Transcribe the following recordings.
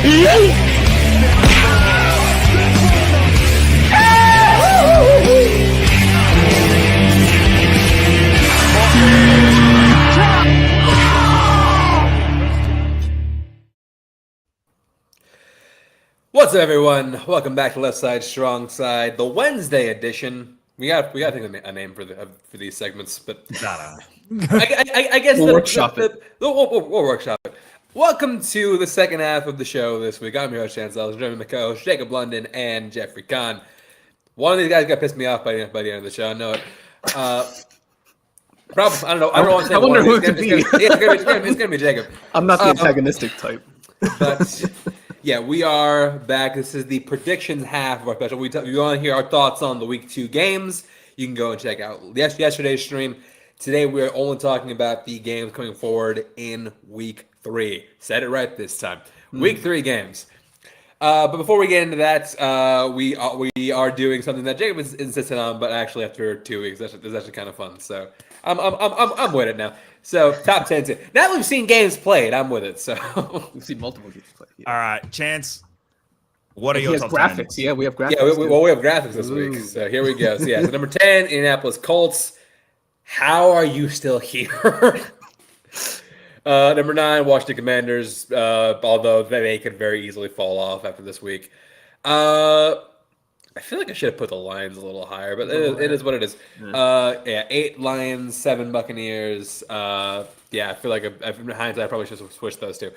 What's up, everyone? Welcome back to Left Side, Strong Side, the Wednesday edition. We got to think of a name for these segments, but I guess we'll workshop it. We'll workshop it. Welcome to the second half of the show this week. I'm your host, Chancel, joining my co-host Jacob London and Jeffrey Kahn. One of these guys got pissed me off by the end of the show. I know it. Probably, I don't know. I wonder who it could be. It's gonna be Jacob. I'm not the antagonistic type. But yeah, we are back. This is the predictions half of our special. If you want to hear our thoughts on the week 2 games, you can go and check out yesterday's stream. Today, we're only talking about the games coming forward in week 3. Said it right this time. Week 3 games. But before we get into that, we are doing something that Jacob is insisting on, but actually after 2 weeks, that's actually kind of fun. So I'm with it now. So top 10. Now that we've seen games played, I'm with it. So we've seen multiple games played. Yeah. All right, Chance. What are your top graphics? 10? Yeah, we have graphics. Yeah, we have graphics this week. So here we go. So yeah, so number 10, Indianapolis Colts. How are you still here? Number 9, Washington Commanders. Although they could very easily fall off after this week. I feel like I should have put the Lions a little higher, but it is what it is. Yeah, 8 Lions, 7 Buccaneers. Yeah, I feel like in hindsight, I probably should have switched those two.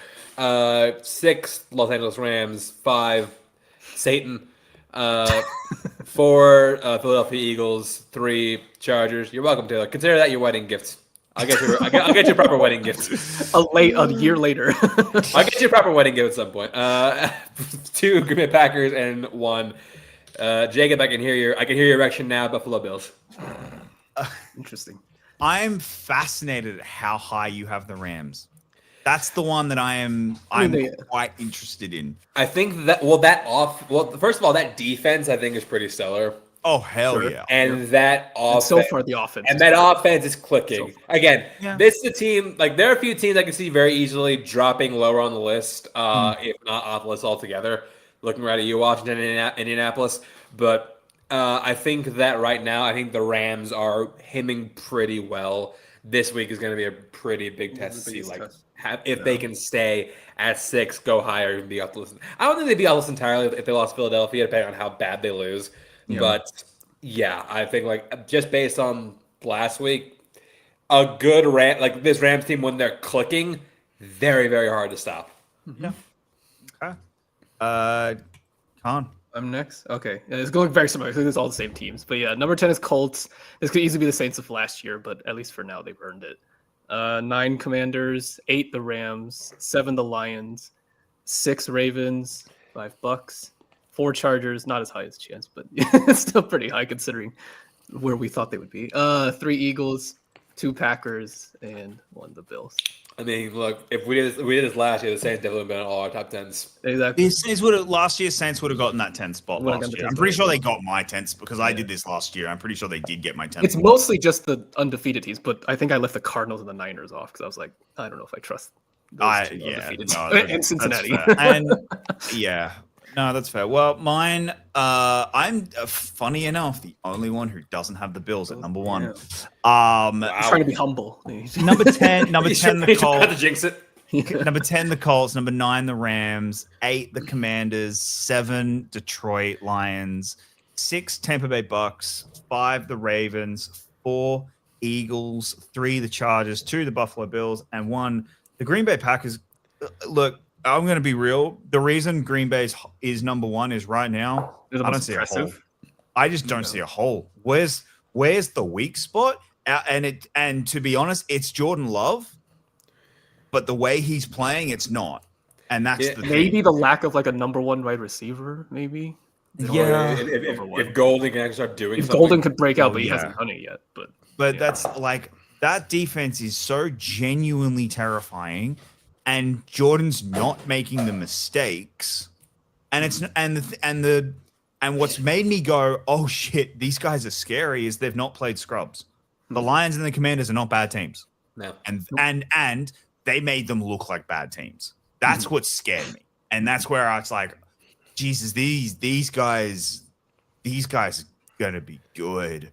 6 Los Angeles Rams, 5 Satan, 4 Philadelphia Eagles, 3 Chargers. You're welcome, Taylor. Consider that your wedding gift. I'll get you a proper wedding gift. A year later. I'll get you a proper wedding gift at some point. 2 Green Bay Packers and 1. Jacob, I can hear your erection now. Buffalo Bills. Interesting. I'm fascinated at how high you have the Rams. That's the one that I'm quite interested in. I think that first of all, that defense I think is pretty stellar. Oh hell sure. Yeah! And that offense, so far the offense, offense is clicking. Again, this is a team like there are a few teams I can see very easily dropping lower on the list, if not off the list altogether. Looking right at you, Washington and Indianapolis. But I think that right now, I think the Rams are hemming pretty well. This week is going to be a pretty big test to see if they can stay at 6, go higher, and be off the list. I don't think they'd be off the list entirely if they lost Philadelphia, depending on how bad they lose. Yeah. But yeah, I think just based on last week, a good this Rams team when they're clicking, very, very hard to stop. Yeah. Okay. Con. I'm next. Okay, it's going very similar. I think it's all the same teams, but yeah, number 10 is Colts. This could easily be the Saints of last year, but at least for now they've earned it. 9 Commanders, 8 the Rams, 7 the Lions, 6 Ravens, 5 Bucks, 4 Chargers. Not as high as Chance, but it's still pretty high considering where we thought they would be. 3 Eagles, 2 Packers, and 1 the Bills. I mean, look, if we did this last year, the Saints definitely would have been all our top 10s. Exactly. Last year, Saints would have gotten that 10th spot last year. I'm pretty sure they got my 10th because I did this last year. I'm pretty sure they did get my 10th. It's mostly just the undefeated teams, but I think I left the Cardinals and the Niners off because I was like, I don't know if I trust those two undefeated. And Cincinnati. And yeah. No, that's fair. Well, mine, I'm funny enough the only one who doesn't have the Bills at number 1. Wow. Trying to be humble. Number 10, the Colts. To jinx it. Number 10, the Colts. Number 9, the Rams. 8, the Commanders. 7, Detroit Lions. 6, Tampa Bay Bucks. 5, the Ravens. 4, Eagles. 3, the Chargers. 2, the Buffalo Bills. And 1, the Green Bay Packers. Look, I'm going to be real. The reason Green Bay is number 1 is right now, I don't see a hole. I just don't see a hole. Where's the weak spot? And to be honest, it's Jordan Love, but the way he's playing, it's not. And that's maybe the lack of a number 1 wide receiver, maybe. Yeah. If Golden can actually start doing something. Golden could break out, but he hasn't done it yet. But that's that defense is so genuinely terrifying. And Jordan's not making the mistakes, and what's made me go, oh shit, these guys are scary is they've not played scrubs. The Lions and the Commanders are not bad teams, no, and they made them look like bad teams. That's what scared me. And that's where I was like, Jesus, these guys are gonna be good.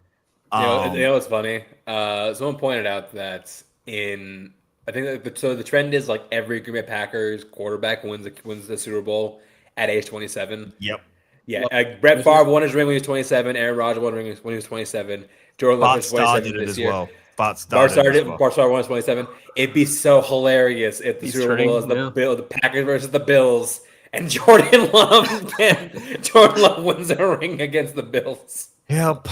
You know what's funny? Someone pointed out that I think the trend is like every Green Bay Packers quarterback wins the Super Bowl at age 27. Yep. Yeah, Brett Favre won his ring when he was 27. Aaron Rodgers won his ring when he was 27. Jordan Love Bart was Starr 27 did it this as year. well. Bart Bart Starr Starr won his 27. It'd be so hilarious if the He's Super Bowl is turning, the Packers versus the Bills, and Jordan Love wins a ring against the Bills. Yep.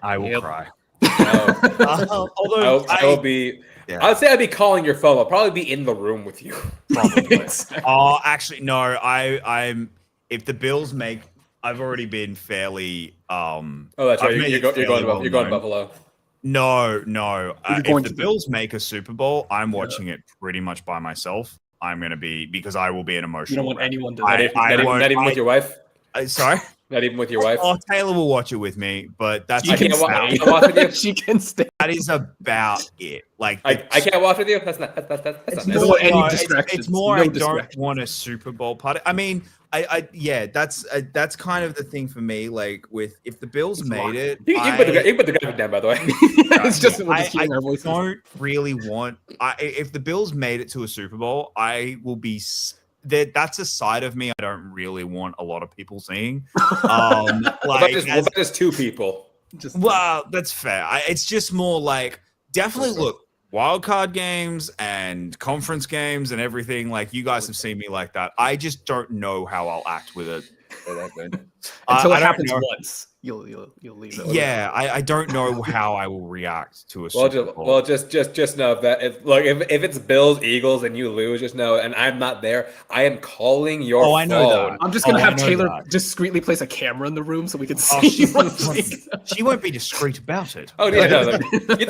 I will Yep. cry. Although I will be. Yeah. I would say I'd be calling your phone. I'll probably be in the room with you. Probably. Oh, actually, no. I'm. If the Bills make, I've already been fairly. Oh, that's right. You're going to Buffalo. No. going If the to Bills make a Super Bowl, I'm watching it pretty much by myself. I'm going to be because I will be an emotional. You don't want wreck. anyone to. Not even with your wife. Sorry. Not even with your wife. Oh, Taylor will watch it with me, but that's I can't watch with you. She can stay. that is about it. Like I can't watch with you. That's not it's nice. more- more, any no, distractions. it's more No I don't distractions. want a Super Bowl party. I mean, that's kind of the thing for me. Like with if the Bills made it, You can put the graphic down, by the way. It's just we're just I hearing our voices. don't really want. If the Bills made it to a Super Bowl, I will be. That's a side of me I don't really want a lot of people seeing. What Like, about just two people? Just well, that's fair. It's just more like definitely look wild card games and conference games and everything. Like you guys have seen me like that. I just don't know how I'll act with it. until I it don't happens know. once, you'll leave it. Yeah, I don't know how I will react to a Super Bowl. Just know that if it's Bills Eagles and you lose, just know, and I'm not there, I am calling your phone. I know that. I'm just gonna Oh, have I know Taylor that. discreetly place a camera in the room so we can Oh, see. she what won't- she- she won't be discreet about it. Oh yeah, no,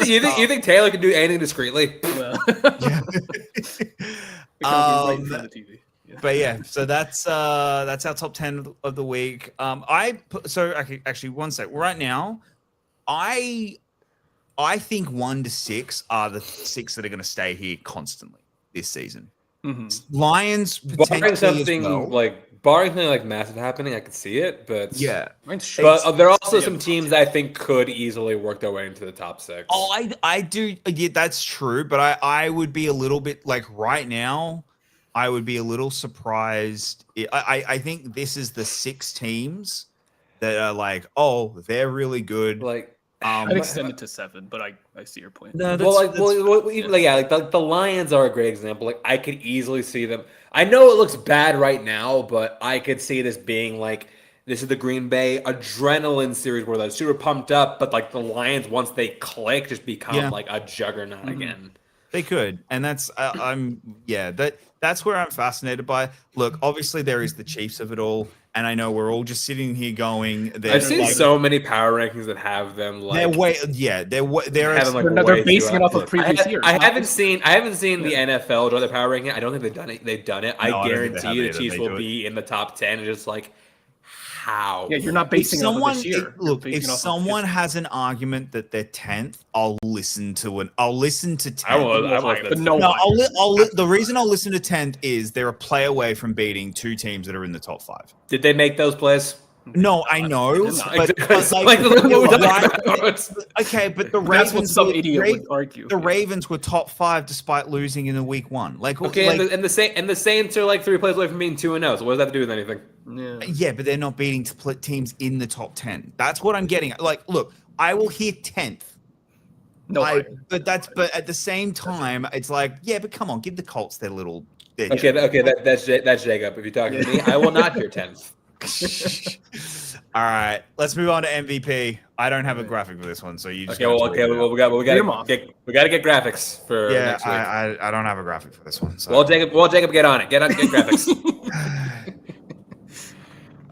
you think Taylor can do anything discreetly? Well, Yeah. it comes right in front of the TV. Yeah. But yeah, so that's our top 10 of the week. Actually, one sec. Right now, I think 1 to 6 are the 6 that are going to stay here constantly this season. Mhm. Lions Barring potentially something as well. like massive happening, I could see it, but Yeah. But there are also some teams I think could easily work their way into the top 6. Oh, I do. Yeah, that's true. But I would be a little bit like right now. I would be a little surprised. I think this is the 6 teams that are like, oh, they're really good. like. I'd extend it to 7, but I see your point. No, The Lions are a great example. Like I could easily see them. I know it looks bad right now, but I could see this being like this is the Green Bay adrenaline series where they're super pumped up, but like the Lions once they click just become like a juggernaut again. They could, and that's that's where I'm fascinated by. Look, obviously there is the Chiefs of it all, and I know we're all just sitting here going. I've seen so many power rankings that have them like they're have them, like, They're way basing too it off up. of previous years. I not haven't this- seen the NFL draw their power ranking. I don't think they've done it. They've done it. No, I I don't think they guarantee have you the either. Chiefs They will do it. be in the top 10. It's just like how? Yeah, you're not basing it off of this year. Look, You're if basing it off of someone history. has an argument that they're 10th, I'll listen to 10th. I will. But no No, one. the reason I'll listen to 10th is they're a play away from beating 2 teams that are in the top 5. Did they make those plays? No, I know, but Like, look what we're talking why- about. okay, but the That's what Ravens, some idiot would argue. the Ravens were top 5 despite losing in the week 1. Like, Okay, like, and the Saints are like 3 plays away from being 2-0. So what does that have to do with anything? Yeah. yeah, but they're not beating teams in the top 10. That's what I'm getting at. Like, look, I will hear 10th. No, But at the same time, it's like, yeah, but come on, give the Colts their little. Okay, that's Jacob. If you're talking to me, I will not hear 10th. All right, let's move on to MVP. I don't have a graphic for this one, so you just Okay, well, we got to get graphics for yeah, next week. I don't have a graphic for this one. So. Well, Jacob, get on it. Get graphics.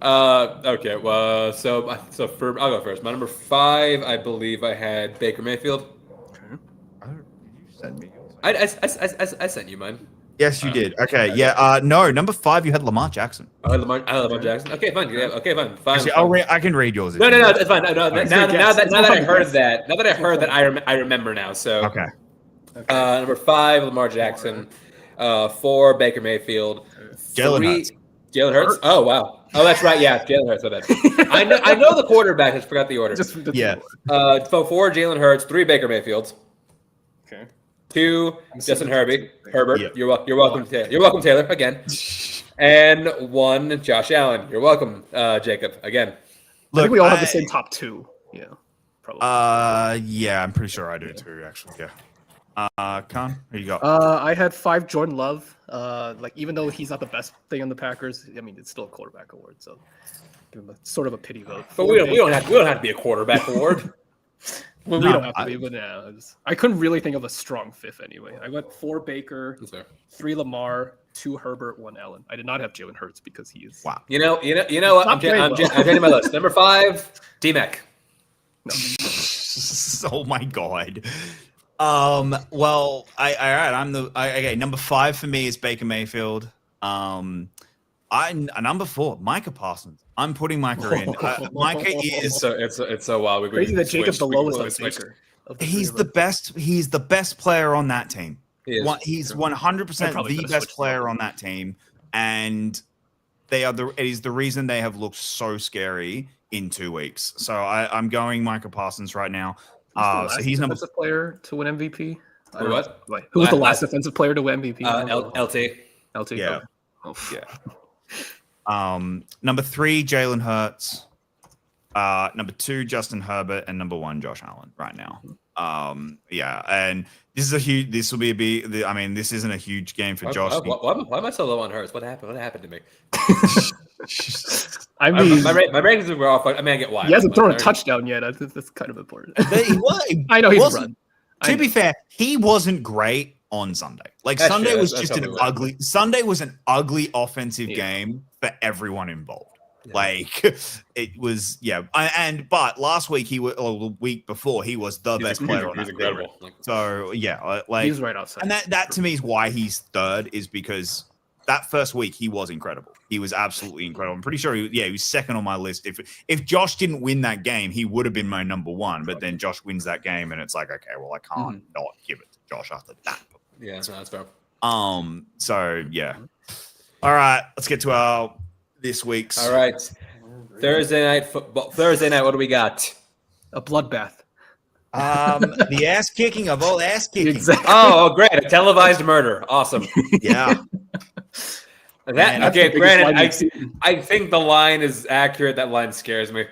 Okay. Well, so I'll go first. My number 5, I believe I had Baker Mayfield. You sent me yours. I sent you mine. Yes, you did. Okay, yeah. No, number 5, you had Lamar Jackson. I had Lamar Jackson. Okay, fine. Yeah, okay, fine. Actually, I can read yours. if No, you want. it's fine. No, now that I heard that, I remember now. So Okay. number 5, Lamar Jackson. 4, Baker Mayfield. Jalen three. Hurts. Jalen Hurts. Oh wow. Oh, that's right. Yeah, Jalen Hurts. My bad. I know the quarterback. I just forgot the order. Yeah. So 4 Jalen Hurts, 3 Baker Mayfields, Okay. 2 Justin Herbert. Yep. You're welcome, Taylor. You're welcome, Taylor. Again. And 1 Josh Allen. You're welcome, Jacob. Again. I think we all have the same top 2. Yeah. Probably. Yeah, I'm pretty sure I do too, actually. Yeah. Khan, who you got? I had 5 Jordan Love. Like even though he's not the best thing on the Packers, I mean it's still a quarterback award, so give him sort of a pity vote. But we don't have to be a quarterback award. Well, we don't have to be, but yeah, I couldn't really think of a strong fifth anyway. I went 4 Baker, 3 Lamar, 2 Herbert, 1 Allen. I did not have Jalen Hurts because he is. Wow. You know what? I'm changing my list. Number 5, D-Mac. No. Oh my god. Well, all right. Okay. Number 5 for me is Baker Mayfield. Number 4, Micah Parsons. I'm putting Micah in. Micah is it's so wild. Crazy that Jacob's the lowest on Baker. He's the best. He's the best player on that team. He's 100% the best player on that team, and it is the reason they have looked so scary in 2 weeks. So I'm going Micah Parsons right now. So he's number defensive player to win MVP. What? Who was the last defensive player to win MVP? LT. LT. Yeah. Oh. Yeah. Number 3, Jalen Hurts. Number 2, Justin Herbert, and number 1, Josh Allen. Right now. Yeah, and this will be a big. I mean, this isn't a huge game for Josh. Why am I so low on Hurts? What happened? What happened to me? I mean, my rankings were off. I mean, I get why. He hasn't thrown a touchdown yet. That's kind of important. I know he's run. To be fair, he wasn't great on Sunday. Like Sunday was just an ugly. Sunday was an ugly offensive game for everyone involved. Yeah. Like it was, but last week the week before he was the best player on that team. So yeah, like he's right outside. And that to me is why he's 3rd, is because that first week he was incredible. He was absolutely incredible. I'm pretty sure he was 2nd on my list. If Josh didn't win that game, he would have been my number 1. But then Josh wins that game, and it's like, okay, well, I can't not give it to Josh after that. Yeah, that's fair. So yeah. All right, let's get to our this week's. All right, Thursday night football. Thursday night, what do we got? A bloodbath. The ass kicking of all ass kicking. Exactly. Oh, great! A televised murder. Awesome. Yeah. Granted, I think the line is accurate. That line scares me.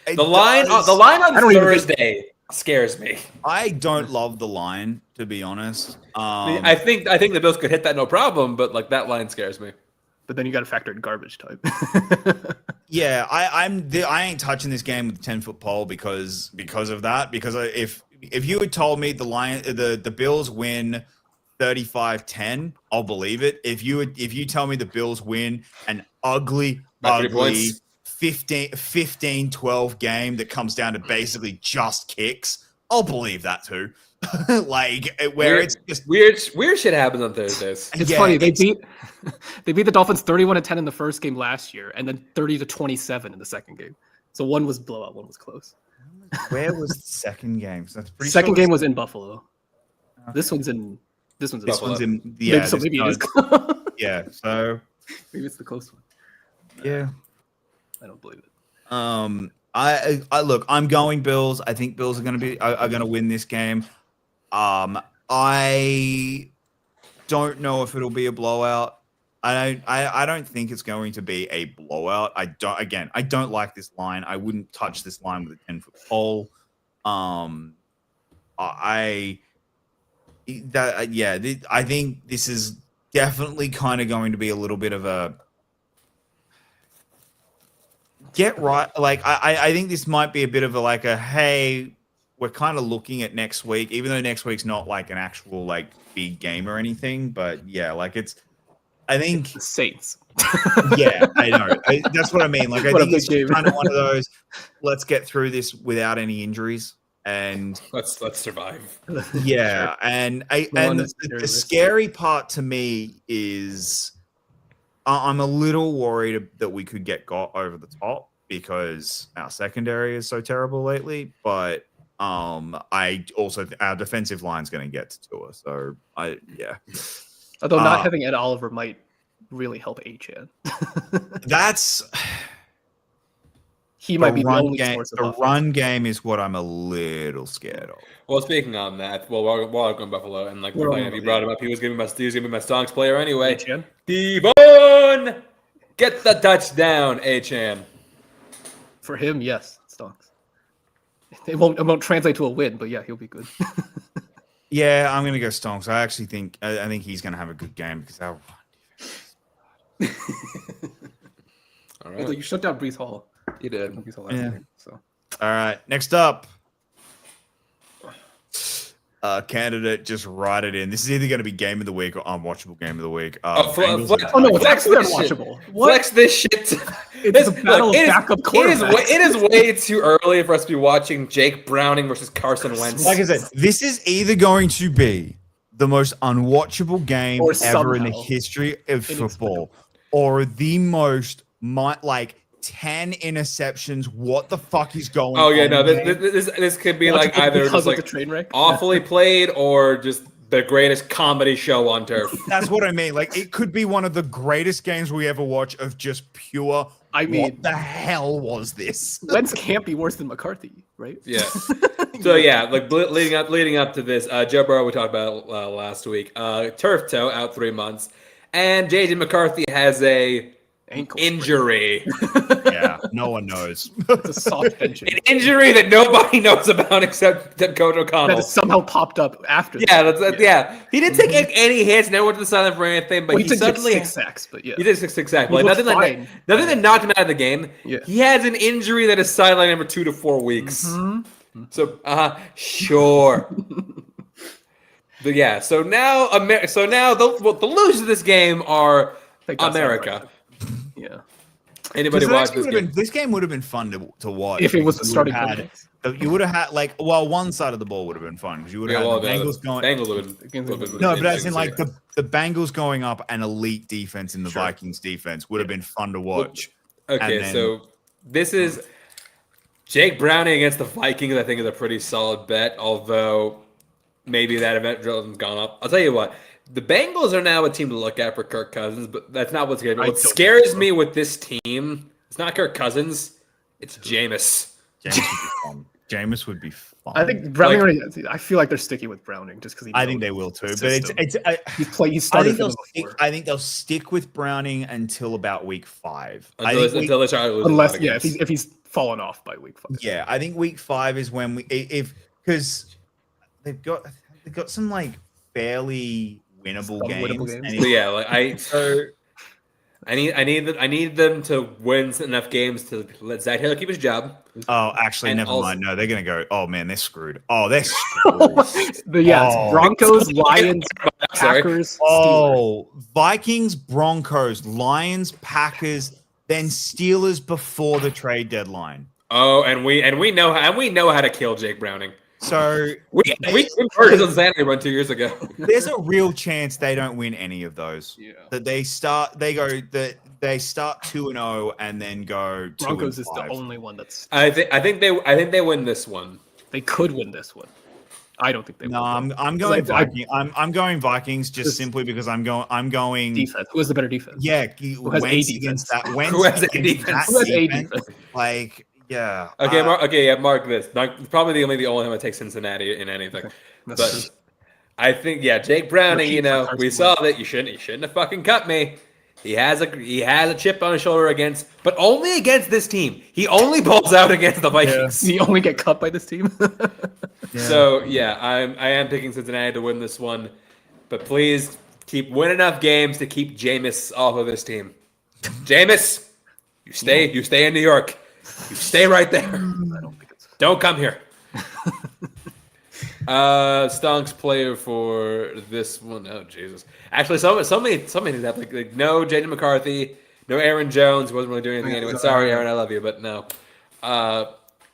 The line on Thursday scares me. I don't love the line, to be honest. I think the Bills could hit that no problem, but like that line scares me. But then you got to factor in garbage time. Yeah, I ain't touching this game with a 10-foot pole because of that. Because if you had told me the Bills win 35-10, I'll believe it. If you tell me the Bills win an ugly 15-12 game that comes down to basically just kicks, I'll believe that too. It's just weird shit happens on Thursdays. It's funny. They beat the Dolphins 31-10 in the first game last year, and then 30-27 in the second game. So one was blowout, one was close. Where was the second game? So that's second game was in Buffalo. Okay. This one's in Buffalo. Maybe it is close. Yeah, so maybe it's the close one. Yeah, I don't believe it. I look. I'm going Bills. I think Bills are going to win this game. I don't know if it'll be a blowout. I don't think it's going to be a blowout. I don't like this line. I wouldn't touch this line with a 10-foot pole. I think this is definitely kind of going to be a little bit of a get right. Like I think this might be a bit of a hey, we're kind of looking at next week, even though next week's not like an actual like big game or anything. But yeah, like I think it's the Saints. Yeah, I know. That's what I mean. Like I think it's kind of one of those. Let's get through this without any injuries, and let's survive. Yeah, sure. And the scary part to me is I'm a little worried that we could get got over the top because our secondary is so terrible lately. But I also our defensive line's going to get to us. So although not having Ed Oliver might really help Achan. That's He might the be the run only game. source of The offense. run game is what I'm a little scared of. Well, speaking on that, while I'm going Buffalo, and like We're funny on enough, you the- brought him up. He was giving me my Stonks player anyway. Achan? Devon, get the touchdown, Achan. For him, yes, stonks. It won't translate to a win, but yeah, he'll be good. Yeah, I'm gonna go Stonks. I actually think I think he's gonna have a good game because our All Although right, you shut down Brees Hall. you did. Brees Hall Yeah. game, so. All right, next up. Candidate just write it in. This is either going to be game of the week or unwatchable game of the week. Bengals flex- and Oh no, it's Flex actually this shit. unwatchable. What? Flex this shit. It's a battle of backup quarterbacks. It is way too early for us to be watching Jake Browning versus Carson Wentz. Like I said, this is either going to be the most unwatchable game Or ever in the somehow history of inexplicable. football, or the most 10 interceptions. What the fuck is going on? Oh yeah, no, game? this could be Watchable like either because just of like the train wreck. awfully played or just the greatest comedy show on turf. That's what I mean. Like, it could be one of the greatest games we ever watch of just pure. I mean- what the hell was this? Wentz can't be worse than McCarthy, right? Yeah. So yeah, like leading up to this, Joe Burrow we talked about last week. Turf toe out 3 months, and JJ McCarthy has a Ankle injury. Yeah, no one knows. It's a soft tension An injury that nobody knows about except Coach that O'Connell. has somehow popped up after. Yeah, this. yeah. He didn't take any hits, never went to the sideline for anything, but Well, he did get suddenly 6 sacks, but yeah. he did 6 exactly. He Like, looked fine. nothing that knocked him out of the game. Yeah. He has an injury that is sidelined every 2 to 4 weeks. Mm-hmm. So, sure. But yeah, so now the losers of this game are They got America. Yeah. Anybody watch this game? This game would have been fun to watch. If it was the You starting would've had, you would have had one side of the ball would have been fun because you would have had the Bengals going. Bengals would been No, but as in like the Bengals going up and elite defense in the Vikings defense would have been fun to watch. Okay, And then- so this is Jake Browning against the Vikings. I think is a pretty solid bet, although maybe that event hasn't gone up. I'll tell you what. The Bengals are now a team to look at for Kirk Cousins, but that's not what's scares me. I What don't scares think so. me with this team, it's not Kirk Cousins, it's Jameis. Jameis would be fun. Jameis would be fun. I think Browning. Like- already, I feel like they're sticking with Browning just because I think they will too. But it's He's I started think for they'll them stick. before. I think they'll stick with Browning until about week 5. Until they start losing Unless a lot of yeah, games. if he's fallen off by week 5. Yeah, I think week 5 is when because they've got some like fairly winnable Some games. winnable games. and So yeah, like I need them to win enough games to let Zach Taylor keep his job. oh, actually, And never also- mind. No, they're gonna go. Oh man, they're screwed. Oh, they're screwed. It's Oh. Broncos, Lions, Sorry. Packers, Steelers. Oh, Vikings, Broncos, Lions, Packers, then Steelers before the trade deadline. Oh, and we know how to kill Jake Browning. So We murdered his insanity run 2 years ago. there's a real chance they don't win any of those. Yeah. That they start 2-0 and then go 2-5. Broncos is the only one that's I think they win this one. they could win this one. I don't think they No, will. I'm going I- Viking. I'm going Vikings just Just- simply because I'm going. Defense. Who has the better defense? Yeah, Who has a Wentz defense? against that. Wentz Who has a against defense? that Who has a defense, defense? Like, yeah. Okay, mark this. Probably the only time I take Cincinnati in anything. That's But true. I think Jake Browning. Repeat You know, for Carson we saw that you shouldn't have fucking cut me. He has a chip on his shoulder but only against this team. He only balls out against the Vikings. You only get cut by this team. So yeah, I am picking Cincinnati to win this one, but please win enough games to keep Jameis off of this team. Jameis, you stay in New York. You stay right there. I don't think it's Don't come here. Stonks player for this one. Oh Jesus! Actually, so many have like no Jaden McCarthy, no Aaron Jones. He wasn't really doing anything anyway. Sorry, Aaron, I love you, but no.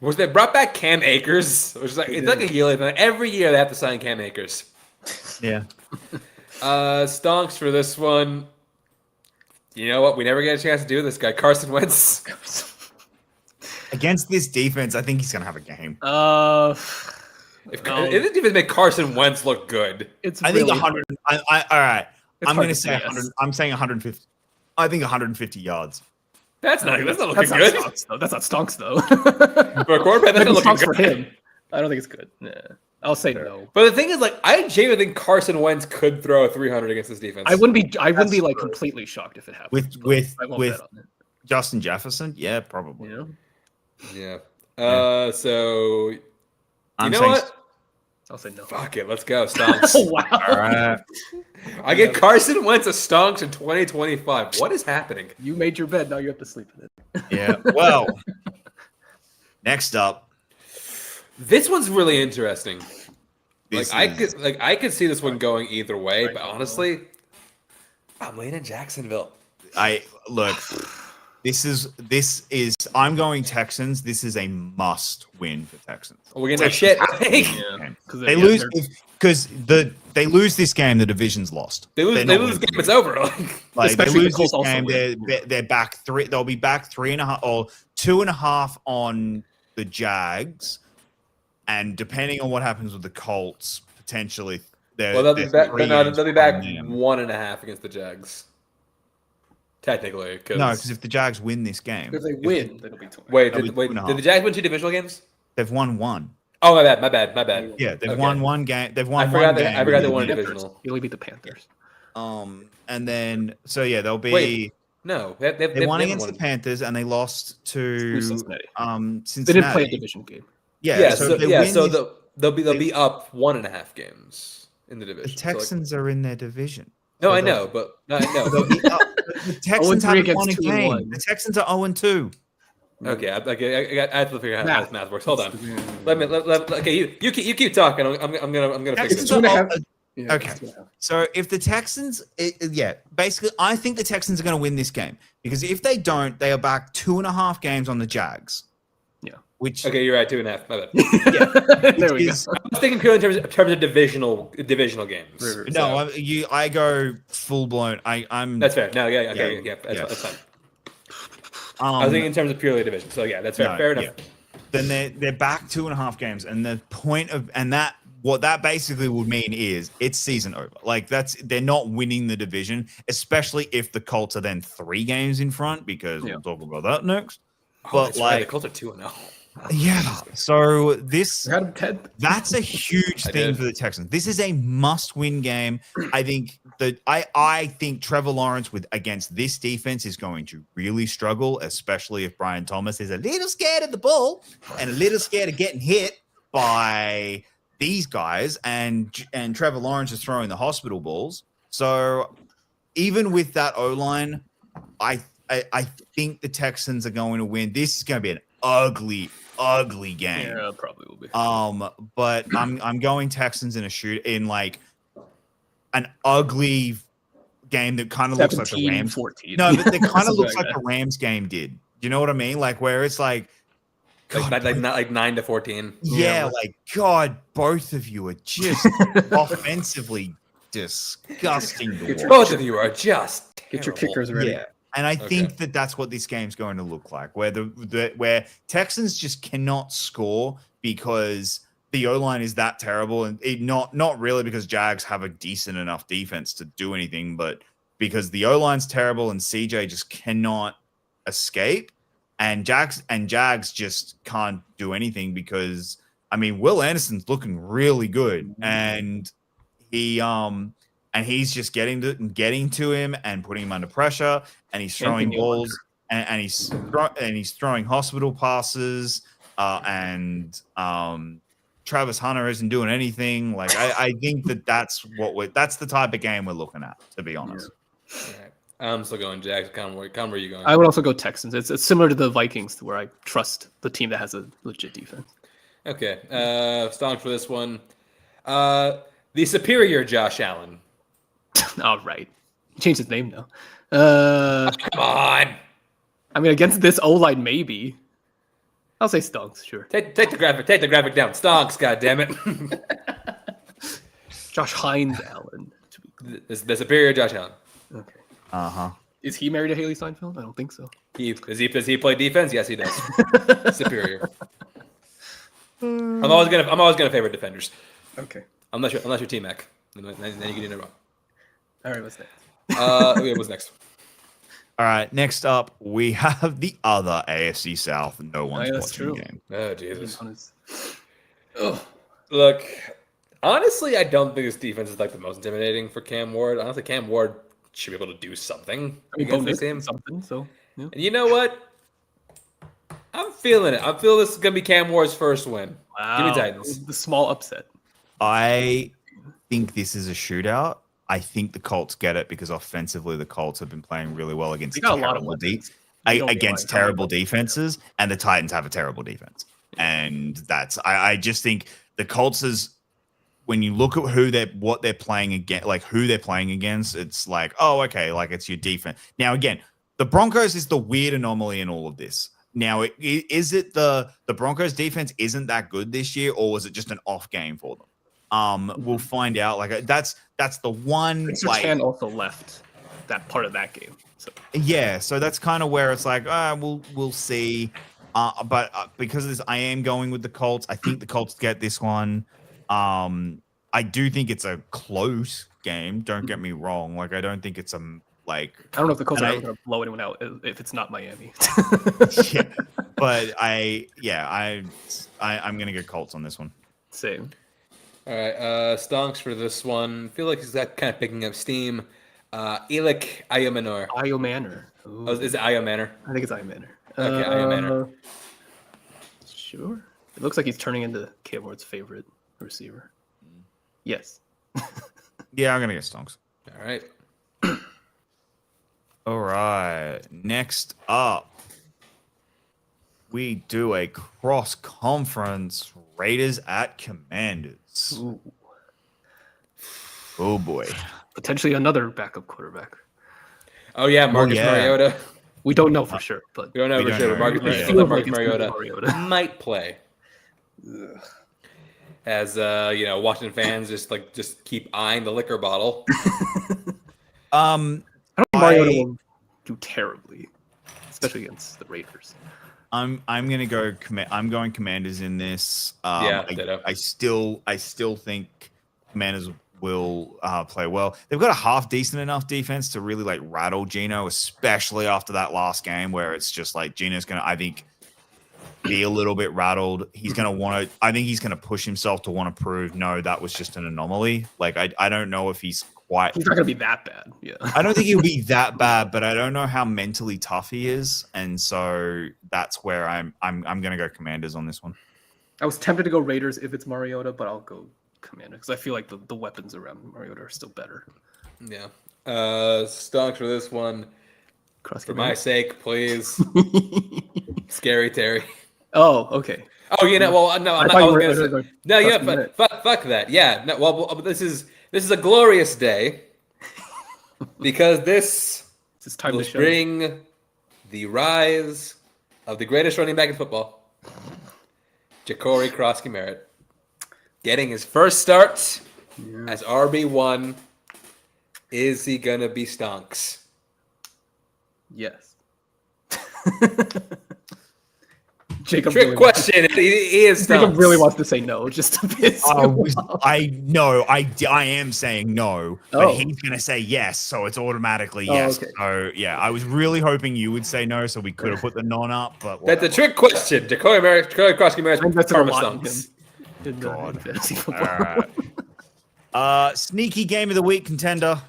Was they brought back Cam Akers? Which is like it's like a yearly thing. Every year they have to sign Cam Akers. Yeah. Stonks for this one. You know what? We never get a chance to do this guy. Carson Wentz. Against this defense, I think he's gonna have a game. If this defense make Carson Wentz look good. it's I think really 100. All right. I'm hard going to to say say 100. yes. I'm saying 150. I think 150 yards. That's not looking That's not good. stonks, though. That's not stonks, though. For a quarterback, that's Maybe not looking stonks for good. him. I don't think it's good. Yeah. I'll say no. But the thing is, like, I genuinely think Carson Wentz could throw a 300 against this defense. I wouldn't be That's like true. completely shocked if it happened. With but with I won't with bet on it. Justin Jefferson, yeah, probably. You know? Yeah. So you I'm know saying- what? I'll say no. Fuck it, let's go stonks. Oh wow. All right. I get Carson Wentz a stonks in 2025. What is happening? You made your bed, now you have to sleep in it. Yeah. Well, next up, This one's really interesting. this I is- could see this one going either way, Right. but honestly, I'm leaning Jacksonville. look. This is. I'm going Texans. This is a must win for Texans. We're getting our shit. Yeah. They lose because they lose this game. The division's lost. They lose. They're They not lose the winning. game. It's over. Like they Especially the lose this Colts also game, win. they're back 3. They'll be back 3.5 or 2.5 on the Jags, and depending on what happens with the Colts, potentially they're Well, they'll be back. 3 No, games they'll be back behind them. 1.5 against the Jags. Technically, because No, because if the Jags win this game, If they win, then it'll be 20. wait, That'll did, be wait, 2.5. did the Jags win 2 divisional games? they've won 1. Oh, my bad. Yeah, they've Okay. won 1 game. They've won I forgot. one They, game. I forgot they with won a the- divisional. You only beat the Panthers. And then they'll be. Wait, No, They won against the Panthers and they lost to Cincinnati. Cincinnati. They didn't play a division game. Yeah, So if they win so this- they'll be up 1.5 games in the the division. So, like- Texans are in their division. no, so I they'll- know, but no, I know. They'll be up. The Texans 0-3 haven't won a against game. 2-1. The Texans are 0-2. Okay, I have to figure out how Math. this math works. Hold on. Okay, you keep talking. I'm gonna figure Texans this are out. 0-2. Okay. So if the Texans, basically, I think the Texans are going to win this game because if they don't, they are back 2.5 games on the Jags. Yeah. Which Okay, you're right. 2.5. My bad. There we go. is, I was thinking purely in terms of digital games. Right. no, I go full blown. I'm That's fair. No, yeah, okay, Yeah. yeah, that's fine. um, I was thinking in terms of purely division. So yeah, that's fair. no, Fair enough. yeah. Then they're back 2.5 games, and the point of that what that basically would mean is it's season over. Like they're not winning the division, especially if the Colts are then 3 games in front because we'll talk about that next. Oh, But that's right, the like, Colts are 2-0. yeah, so this You had him, Ted. that's a huge I thing did. for the Texans. This is a must-win game. I think I think Trevor Lawrence against this defense is going to really struggle, especially if Brian Thomas is a little scared of the ball and a little scared of getting hit by these guys, and Trevor Lawrence is throwing the hospital balls. So even with that O-line, I think the Texans are going to win. This is going to be an ugly game. Yeah, probably will be. But I'm going Texans in like an ugly game that kind of looks like the Rams. 14. No, but it kind of Something looks like like the Rams game did. You know what I mean? Like where it's like, God, Like 9-14. yeah, like God, both of you are just offensively disgusting to watch. Both of you are just Get your terrible. kickers ready. Yeah, and I think that's what this game's going to look like, where where Texans just cannot score because the O-line is that terrible, and not really because Jags have a decent enough defense to do anything, but because the O-line's terrible and CJ just cannot escape, and Jags just can't do anything because Will Anderson's looking really good, and he's just getting to him and putting him under pressure, and he's throwing balls and he's throwing hospital passes, and Travis Hunter isn't doing anything. Like I think that's the type of game we're looking at, to be honest. All right. I'm still going Jags. Conway, where are you going? I would also go Texans. It's similar to the Vikings, where I trust the team that has a legit defense. Okay. Stonks for this one. The superior Josh Allen. All right, he changed his name now. Come on. Against this O-line, maybe. I'll say Stonks, sure. Take the graphic. Take the graphic down. Stonks, goddammit. Josh Hines Allen. The superior Josh Allen. Okay. Uh-huh. Is he married to Haley Steinfeld? I don't think so. Does he play defense? Yes, he does. Superior. I'm always gonna favor defenders. Okay. Unless you're T-Mac. Then you can do no wrong. All right, what's next? It was next. All right, next up we have the other AFC South. No one's that's watching true. the game. Oh Jesus! Oh, Look, honestly, I don't think this defense is like the most intimidating for Cam Ward. Honestly, Cam Ward should be able to do something I mean, against both this did team. something. So yeah. And you know what? I'm feeling it. I feel this is gonna be Cam Ward's first win. Give me Wow, Titans. the small upset. I think this is a shootout. I think the Colts get it because offensively the Colts have been playing really well against They got a lot of terrible weapons. You don't against realize how many terrible weapons. defenses, and the Titans have a terrible defense. And that's I just think the Colts is when you look at what they're playing against, like who they're playing against, it's like, oh, okay, like it's your defense. Now again, the Broncos is the weird anomaly in all of this. Now, is it the Broncos defense isn't that good this year, or was it just an off game for them? We'll find out. Like that's the one. Like, Surtain also left that part of that game. So yeah, so that's kind of where it's like, we'll see. But because of this, I am going with the Colts. I think the Colts get this one. I do think it's a close game. Don't get me wrong. Like I don't think it's like. I don't know if the Colts And are I- ever going to blow anyone out if it's not Miami. Yeah, but I'm gonna get Colts on this one. Same. All right, Stonks for this one. I feel like he's got kind of picking up steam. Elik Ayamanor. Io Manor. Oh, is it Io Manor? I think it's Io Manor. Okay, Io Manor. Sure. It looks like he's turning into Cam Ward's favorite receiver. Yes. Yeah, I'm gonna get Stonks. All right. All right. Next up, we do a cross conference Raiders at Commanders. Ooh. Oh boy. Potentially another backup quarterback. Oh yeah, Marcus yeah. Mariota. We don't know for sure, but We don't know We for don't sure, know. but Marcus, Yeah. Mariota, feels like Marcus it's gonna be Mariota Mariota. might play. As Washington fans just keep eyeing the liquor bottle. I don't think Mariota will do terribly, especially against the Raiders. I'm gonna go. I'm going Commanders in this. Yeah, ditto. I still think Commanders will play well. They've got a half decent enough defense to really like rattle Geno, especially after that last game where it's just like Geno's gonna, I think, be a little bit rattled. He's gonna want to. I think he's gonna push himself to want to prove no, that was just an anomaly. Like I don't know if he's quite. He's not going to be that bad. Yeah. I don't think he'll be that bad, but I don't know how mentally tough he is, and so that's where I'm gonna go Commanders on this one. I was tempted to go Raiders if it's Mariota, but I'll go Commander because I feel like the weapons around Mariota are still better. Yeah. Stonks for this one. Cross For my sake, please. Scary Terry. Oh, okay. Oh, you know, well, no, I I'm thought not you were going gonna to go say. No, yeah, Crosby Merritt. fuck that. Yeah, no, well, this is a glorious day because this It's time will to show. bring the rise of the greatest running back in football, Ja'Cory Krosky Merritt, getting his first start as RB1. Is he gonna be Stonks? Yes. Jacob Trick really question. He is Jacob Stonks. really wants to say no just to piss you off. I am saying no, but Oh. he's gonna say yes, so it's automatically Oh, yes. okay. So yeah, I was really hoping you would say no, so we could have put the non up, but That's a trick question. Ja'Cory Krosky I Merritt. invested a Karma lot in Stonks. him in God. fantasy football. Sneaky game of the week contender.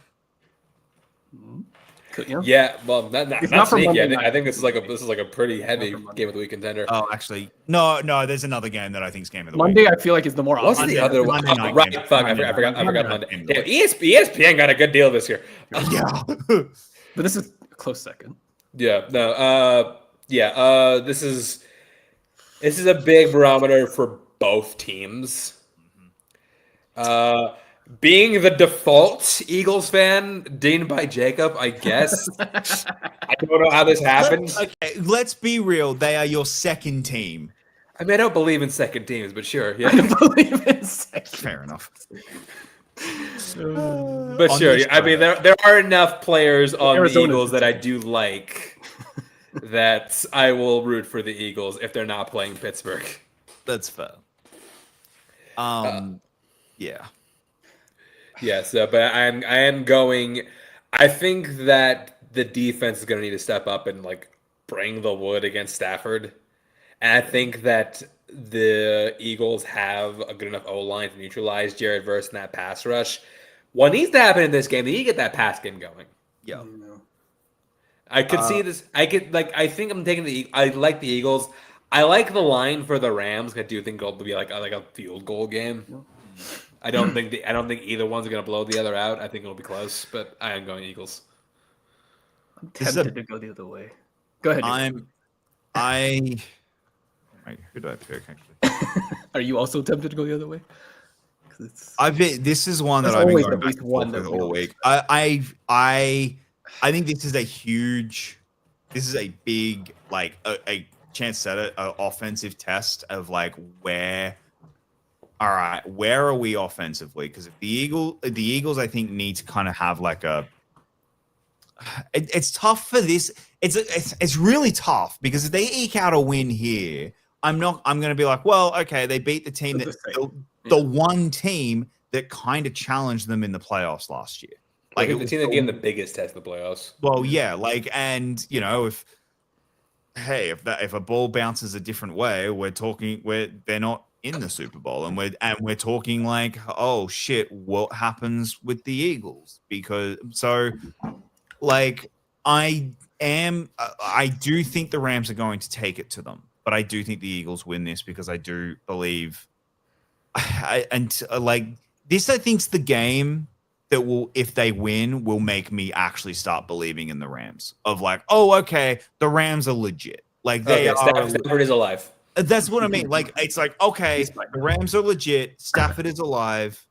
Could- you know? Yeah, well, not It's not for sneaky. Monday I think, night. I think this is like a pretty heavy for Monday. game of the week contender. Oh, actually, no. There's another game that I think is game of the Monday, week. I feel like is the more What's obvious. the other one? Monday Oh, night right, game. fuck, I Monday forgot night Monday. game. Damn, ESPN got a good deal this year. Yeah. But this is a close second. Yeah, no, this is a big barometer for both teams. Being the default Eagles fan, deemed by Jacob, I guess. I don't know how this happened. Okay, let's be real. They are your second team. I mean, I don't believe in second teams, but sure, I yeah. don't believe in second. Fair enough. But On sure, this I mean, there are enough players on Arizona's the Eagles the that I do like that I will root for the Eagles if they're not playing Pittsburgh. That's fair. Yeah. Yes, but I am going. I think that the defense is going to need to step up and like bring the wood against Stafford, and I think that the Eagles have a good enough O line to neutralize Jared Verse in that pass rush. What needs to happen in this game? They need to get that pass game going. Yeah. I could see this. I could like. I think I'm taking the. I like the Eagles. I like the line for the Rams. I do think it'll be like a field goal game. I don't think either one's gonna blow the other out. I think it'll be close, but I am going Eagles. I'm This is tempted to go the other way. Go ahead. Wait, who do I pick actually? Are you also tempted to go the other way? 'Cause it's This is one that There's I've been always going at back least and one forth that with we all don't week. I think this is a big like a chance set an offensive test of like where are we offensively? Because if the Eagles I think need to kind of have like it's tough for this. It's really tough because if they eke out a win here, I'm going to be like, well, okay, they beat the team the one team that kind of challenged them in the playoffs last year. Like the team that gave them the biggest test in the playoffs. Well, yeah, like, and you know, if a ball bounces a different way, they're not in the Super Bowl, and we're talking like, oh shit, what happens with the Eagles? Because like I do think the Rams are going to take it to them, but I do think the Eagles win this because I do believe, like this, I think's the game that will, if they win, will make me actually start believing in the Rams. Of like, oh, okay, the Rams are legit. Like they are. Stafford is alive. That's what I mean. Like it's like, okay, the Rams are legit. Stafford is alive.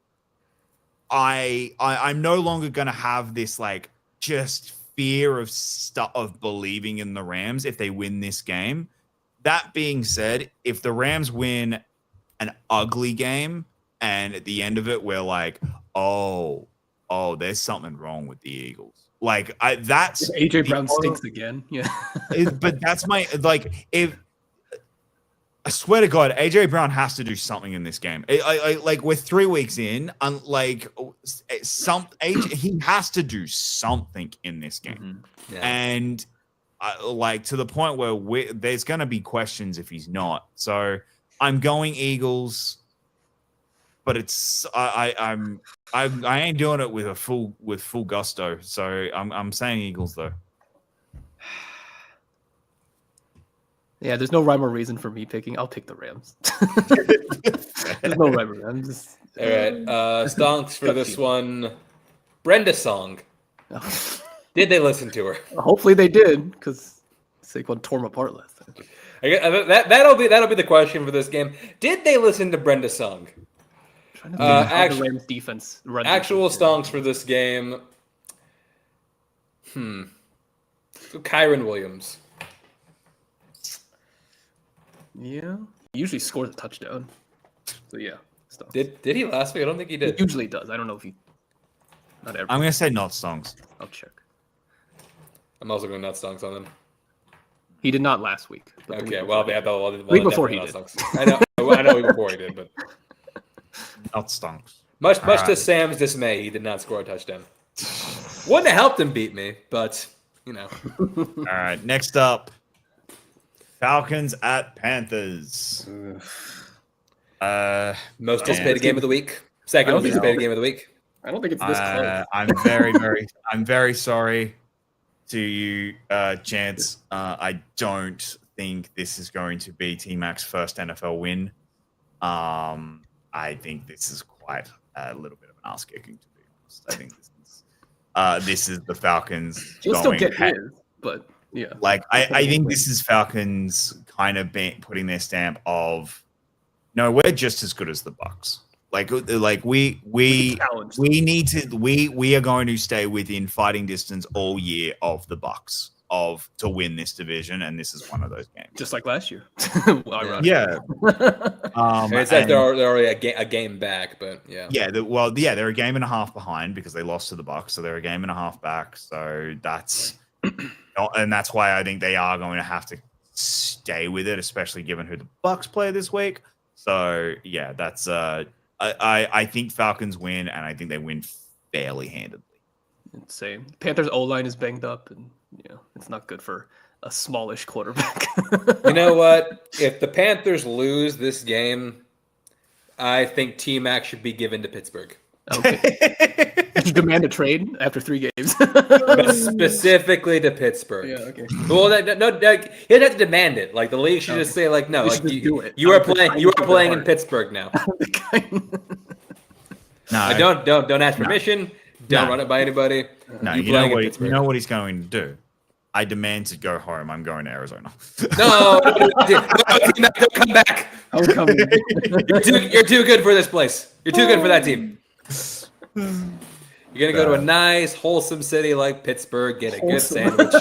I'm no longer gonna have this like just fear of believing in the Rams if they win this game. That being said, if the Rams win an ugly game and at the end of it we're like, oh, there's something wrong with the Eagles. Like that's if AJ Brown stinks again. Yeah. But that's my like if I swear to God, AJ Brown has to do something in this game. I like we're 3 weeks in, and like he has to do something in this game, Yeah. and like to the point where there's going to be questions if he's not. So I'm going Eagles, but it's I ain't doing it with full gusto. So I'm saying Eagles though. Yeah, there's no rhyme or reason for me picking. I'll pick the Rams. There's no rhyme or reason. I'm just All right. Stonks for this one. Brenda song. Did they listen to her? Hopefully they did, because Saquon tore them apart last time. That'll be the question for this game. Did they listen to Brenda's song? Trying to think of how the Rams defense run. Actual stonks for this game. So Kyron Williams. Yeah, he usually scores a touchdown. So yeah, stonks. Did he last week? I don't think he He did. usually does. I don't know if he. Not ever. I'm gonna say not songs. I'll check. I'm also going nuts stonks on them. He did not last week. But the Okay, week well, before he did. yeah, Week before he definitely did. not stonks. I know week before he did, but Not stonks. much to right. Sam's dismay, he did not score a touchdown. Wouldn't have helped him beat me, but you know. All right, next up, Falcons at Panthers. Most anticipated game of the week. Second most anticipated game of the week. I don't think it's this close. I'm very sorry to you, Chance. I don't think this is going to be T-Mac's first NFL win. I think this is quite a little bit of an ass kicking, to be honest. I think this is the Falcons. He'll still get his, but yeah. Like I think this is Falcons kind of putting their stamp of, no, we're just as good as the Bucs. Like we need to we are going to stay within fighting distance all year of the Bucs to win this division, and this is one of those games. Just like last year. Yeah. It's like they're already a game back, but yeah. Yeah, they're a game and a half behind because they lost to the Bucs, so they're a game and a half back. So that's why I think they are going to have to stay with it, especially given who the Bucs play this week. So yeah, that's I think Falcons win, and I think they win fairly handedly. Same. Panthers O-line is banged up, and it's not good for a smallish quarterback. You know what? If the Panthers lose this game, I think T-Mac should be given to Pittsburgh. Okay. You demand a trade after 3 games. But specifically to Pittsburgh. Yeah, okay. Well, he doesn't have to demand it. Like the league should just say, like, no, They like should just do it. you are playing in Pittsburgh now. No, Don't ask permission. Don't run it by anybody. No, you know what he's going to do. I demand to go home. I'm going to Arizona. No, don't come back. I'm coming. You're too good for this place. You're too good for that team. You're gonna go to a nice, wholesome city like Pittsburgh, get a good sandwich,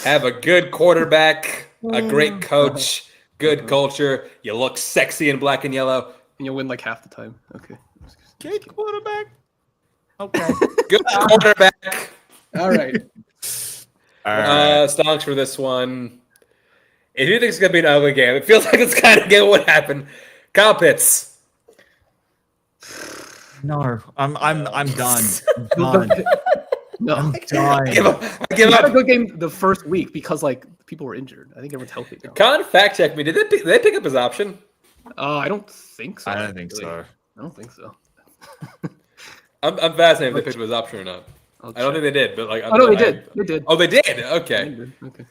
have a good quarterback, a great coach, good culture. You look sexy in black and yellow. And you'll win like half the time. Okay. Good quarterback. Okay. Good quarterback. All right. Stonks for this one. If you think it's gonna be an ugly game, it feels like it's kind of game what happened. Kyle Pitts. No, I'm done. I'm done. No. I'm done. I give He had a up. good game the first week because like people were injured. I think everyone's healthy now. Con fact check me. Did they pick up his option? I don't think so. I don't think so. I don't think so. I'm fascinated if they picked up his option or not. I'll I don't think they did, but like. Oh no, they did. They did. Oh, they did. They Okay. did. Okay.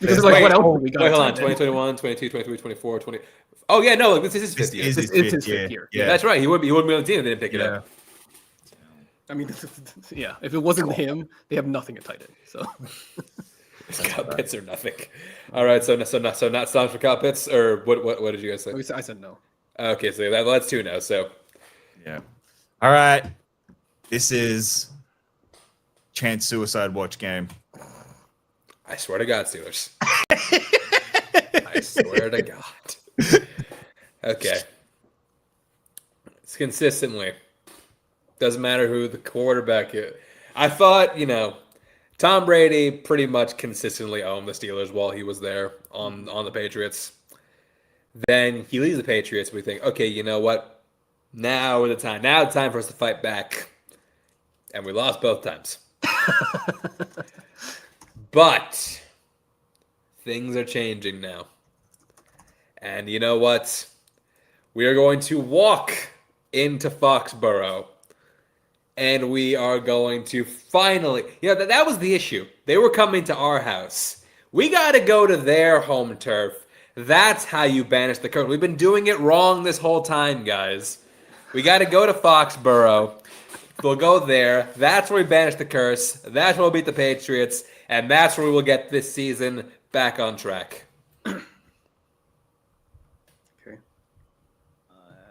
Because like, what else have we got? Wait, hold on. 2021, 22, 23, 24, 20. Oh yeah, no, like, this is his fifth year. Is It's his his fifth fifth year. Yeah. That's right. He wouldn't be on the team if they didn't pick it up. I mean, yeah. If it wasn't him, they have nothing at tight end. So Kyle Pitts or nothing. All right, so not songs for Kyle Pitts, or what did you guys say? I said no. Okay, so that's 2 now. So Yeah. All right. This is Chance Suicide Watch game. I swear to God, Steelers. I swear to God. Okay. It's consistently. Doesn't matter who the quarterback is. I thought, Tom Brady pretty much consistently owned the Steelers while he was there on the Patriots. Then he leaves the Patriots. We think, okay, you know what? Now is the time. Now it's time for us to fight back. And we lost both times. But things are changing now. And you know what? We are going to walk into Foxborough. And we are going to finally... that was the issue. They were coming to our house. We got to go to their home turf. That's how you banish the curse. We've been doing it wrong this whole time, guys. We got to go to Foxborough. We'll go there. That's where we banish the curse. That's where we'll beat the Patriots. And that's where we will get this season back on track. Okay.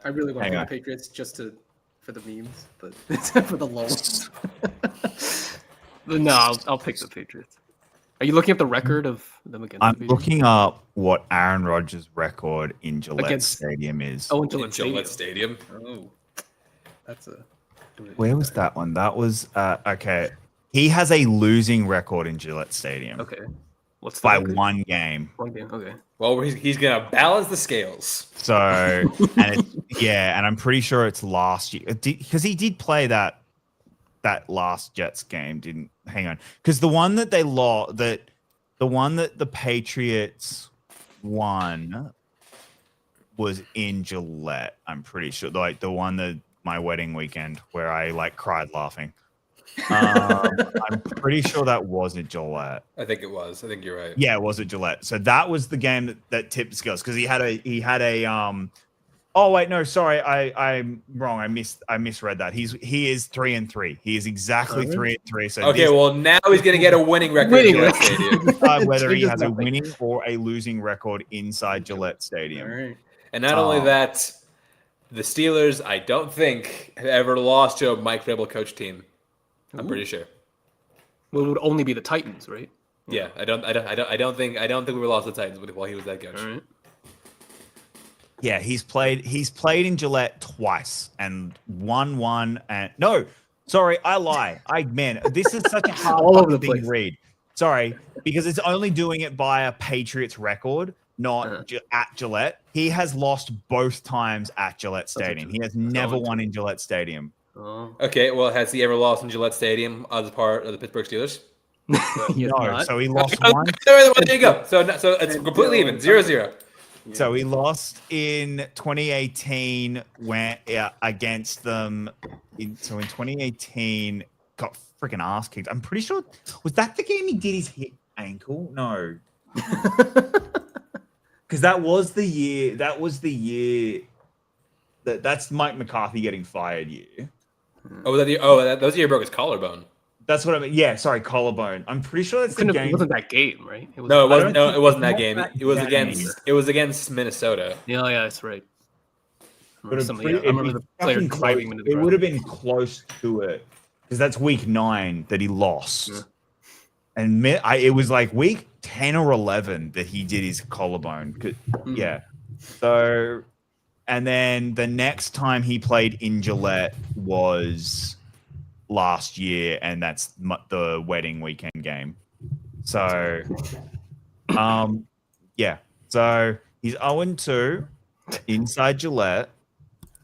I really want to Hang go on. to Patriots just for the memes, but for the lulz. No, I'll pick the Patriots. Are you looking at the record of them against I'm the Patriots? looking up what Aaron Rodgers' record in Gillette Against- Stadium is. Oh, in In Gillette Gillette Stadium. Stadium. Oh, that's a. Where was that one? That was okay. He has a losing record in Gillette Stadium Okay. What's the by record? 1 game. 1 game. Okay. Well, he's going to balance the scales. So, and I'm pretty sure it's last year because he did play that last Jets game. Didn't hang on because the one that they lost, the one that the Patriots won was in Gillette. I'm pretty sure, like the one that my wedding weekend where I like cried laughing. I'm pretty sure that was at Gillette. I think it was. I think you're right. Yeah, it was at Gillette. So that was the game that tipped the scales because he had a oh wait, no, sorry, I'm wrong. I misread that. He is 3-3. He is exactly 3-3. So Okay, well now he's going to get a winning record in Gillette Stadium. whether he Changes has a nothing. winning or a losing record inside Gillette Stadium. All right. And not only that, the Steelers, I don't think, have ever lost to a Mike Vrabel coach team. I'm pretty sure. Well, it would only be the Titans, right? Yeah, I don't think we lost the Titans while he was that coach. All right. Yeah, he's played in Gillette twice and won one and no, sorry, I lie. This is such a hard All over the thing to place. read. Sorry, because it's only doing it by a Patriots record, not at Gillette. He has lost both times at Gillette Stadium. He has never won in Gillette Stadium. Oh. Okay, well, has he ever lost in Gillette Stadium as a part of the Pittsburgh Steelers? He has No, not. so he lost Okay, one. there you go. So it's completely even, 0-0. So he lost in 2018 when against them. So in 2018, got freaking ass kicked. I'm pretty sure was that the game he did his hit ankle? No, because that was the year. That was the year. That's Mike McCarthy getting fired year. Oh, that was the year he broke his collarbone. That's what I mean. Yeah, sorry, collarbone. I'm pretty sure that's the game. It wasn't that game, right? It was No, it I wasn't. don't No, think- it wasn't that not game. that It was game. against. It was against Minnesota. Yeah, that's right. I But remember the player driving him into the it ground. would have been close to it because that's week 9 that he lost, Yeah. and it was like week 10 or 11 that he did his collarbone. Yeah, so and then the next time he played in Gillette was last year, and that's the wedding weekend game. So, yeah, so he's 0-2 inside Gillette.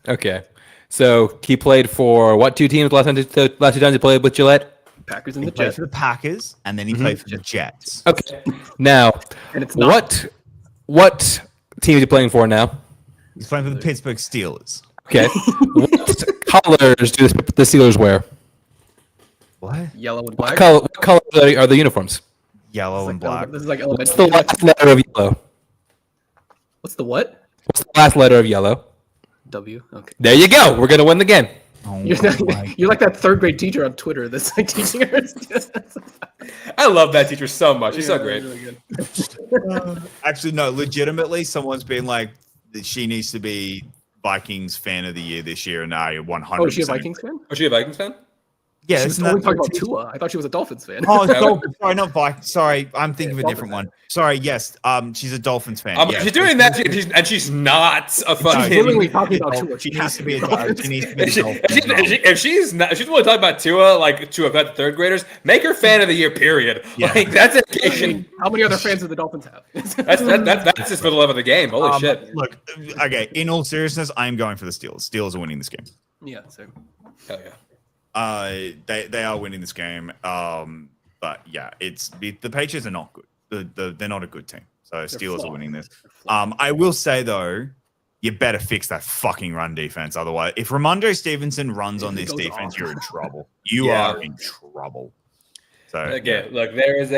Okay, so he played for what 2 teams last two times he played with Gillette? Packers and He the played Jets. for the Packers, and then he played for the Jets. Okay, now And it's not what team is he playing for now? He's playing for the Pittsburgh Steelers. Okay, what colors do the Steelers wear? What? yellow and black. What colors are the uniforms? Yellow and black. This is like What's elementary. the last letter of yellow? What's the what? What's the last letter of yellow? W. Okay. There you go. We're gonna win the game. Oh You're, my you're like that third grade teacher on Twitter that's like teaching her. I love that teacher so much. She's so great. Really good. Actually, no, legitimately, someone's been like, that she needs to be Vikings fan of the year this year, and I 100%. Oh, is she a Vikings fan? Was she a Vikings fan? Yeah, She was isn't totally that talking about the team? Tua. I thought she was a Dolphins fan. Oh, it's Dolphins. Sorry, not Vikings. Sorry, I'm thinking of a Dolphins different fan. one. Sorry, yes, she's a Dolphins fan. Yeah. She's doing that, and she's not a She's fucking. literally talking about Tua. She She needs has to to be be a a Dolphin. Dolphins She needs to be If, a she, Dolphin. if she's not, if she's want to talk about Tua like to about the third graders, make her fan of the year. Period. Yeah. Like that's I education. mean, how many other fans do the Dolphins have? That's just for the love of the game. Holy shit! Look, okay, in all seriousness, I'm going for the Steelers. Steelers are winning this game. Yeah, so Hell yeah. They are winning this game. But yeah, the Patriots are not good. They're not a good team. So Steelers are flawed. winning this. I will say though, you better fix that fucking run defense. Otherwise, if Ramondre Stevenson runs on If he this goes defense, off. you're in trouble. You Yeah. are in trouble. So Okay, look, there is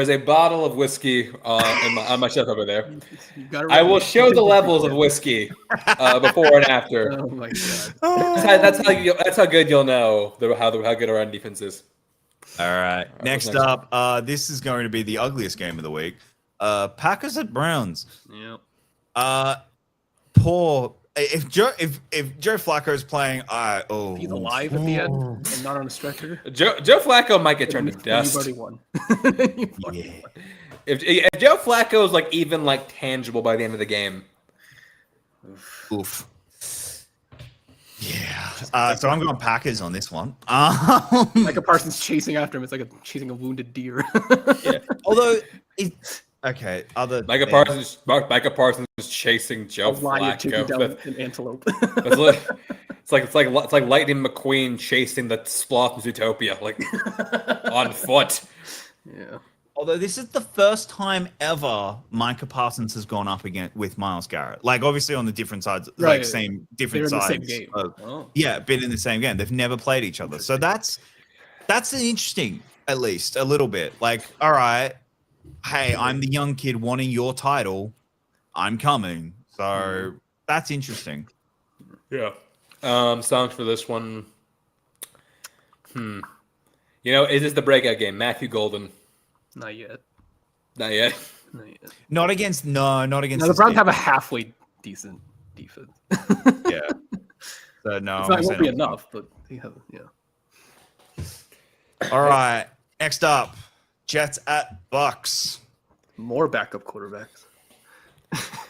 a bottle of whiskey on my shelf over there. you gotta I will remember- show the levels of whiskey before and after. Oh my god. That's how good you'll know how good our run defense is. All right. Next next? up, this is going to be the ugliest game of the week. Packers at Browns. Yeah. Poor. If Joe Flacco is playing, He's alive at the end and not on a stretcher. Joe Flacco might get turned to then dust. You've already won. You've already Yeah. won. If Joe Flacco is like even like tangible by the end of the game, Oof. Yeah. So I'm going Packers on this one. Micah Parsons chasing after him. It's like chasing a wounded deer. Although, okay, other Micah Parsons is chasing Joe A lion chasing down Flacco. an antelope. It's like Lightning McQueen chasing the sloth in Zootopia, like on foot. Yeah. Although this is the first time ever Micah Parsons has gone up again with Myles Garrett. Like obviously on the different sides, Right. like same They're different in the sides. same game. of- Oh. yeah, been in the same game. They've never played each other. So that's an interesting, at least a little bit. Like, all right, hey, I'm the young kid wanting your title. I'm coming. So that's interesting. Yeah. Songs for this one. You know, is this the breakout game? Matthew Golden. Not yet. Not yet. Not yet. Not against Now the this Browns team. have a halfway decent defense. Yeah. So no, It I'm won't be saying no. enough, but they have, yeah. All right. Next up, Jets at Bucks. More backup quarterbacks.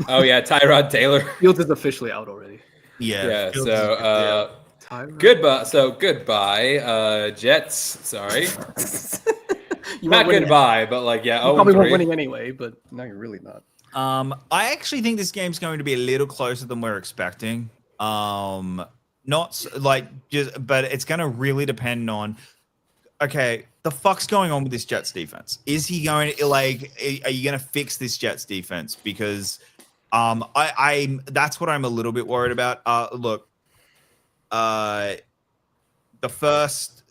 Oh yeah, Tyrod Taylor. Fields is officially out already. Yeah. Fields So Tyrod. goodbye. So goodbye, Jets. Sorry, You not weren't winning. goodbye, but like yeah. You probably weren't 0-3. winning anyway, but now you're really not. I actually think this game's going to be a little closer than we're expecting. But it's going to really depend on. Okay, the fuck's going on with this Jets defense? Is he going to are you going to fix this Jets defense? Because I that's what I'm a little bit worried about. Look, the first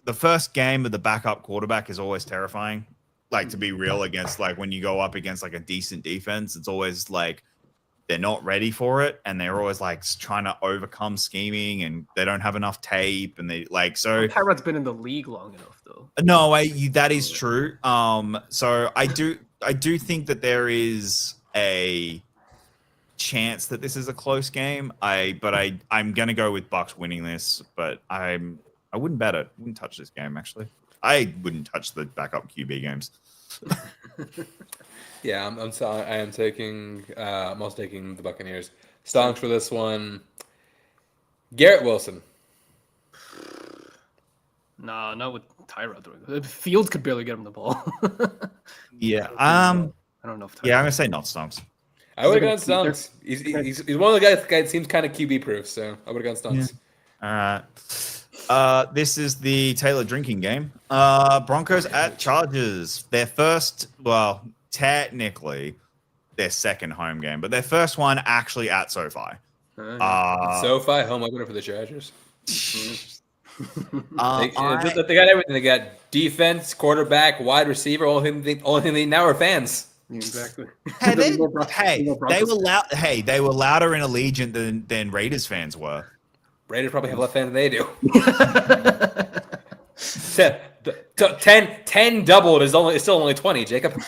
game of the backup quarterback is always terrifying. Like, to be real, against like when you go up against like a decent defense, it's always like they're not ready for it, and they're always like trying to overcome scheming, and they don't have enough tape, and they like so. Tyrod's been in the league long enough, though. No, that is true. So I do think that there is a chance that this is a close game. I'm gonna go with Bucks winning this, but I wouldn't bet it. Wouldn't touch this game actually. I wouldn't touch the backup QB games. Yeah, I'm also taking the Buccaneers. Stonks for this one. Garrett Wilson. Nah, not with Tyrod throwing. Fields could barely get him the ball. Yeah. I don't know if. Yeah, I'm gonna say not Stonks. I would have gone Stonks. He's one of the guys that seems kind of QB proof, so I would have gone Stonks. Yeah. All right. This is the Taylor drinking game. Broncos at Chargers. Their first, well, technically their second home game, but their first one actually at SoFi. SoFi home opener for the Chargers. They got everything. They got defense, quarterback, wide receiver. Only thing they now are fans. Exactly. Hey, they were louder in Allegiant than Raiders fans were. Raiders probably have less fans than they do. 10 doubled is still only 20, Jacob.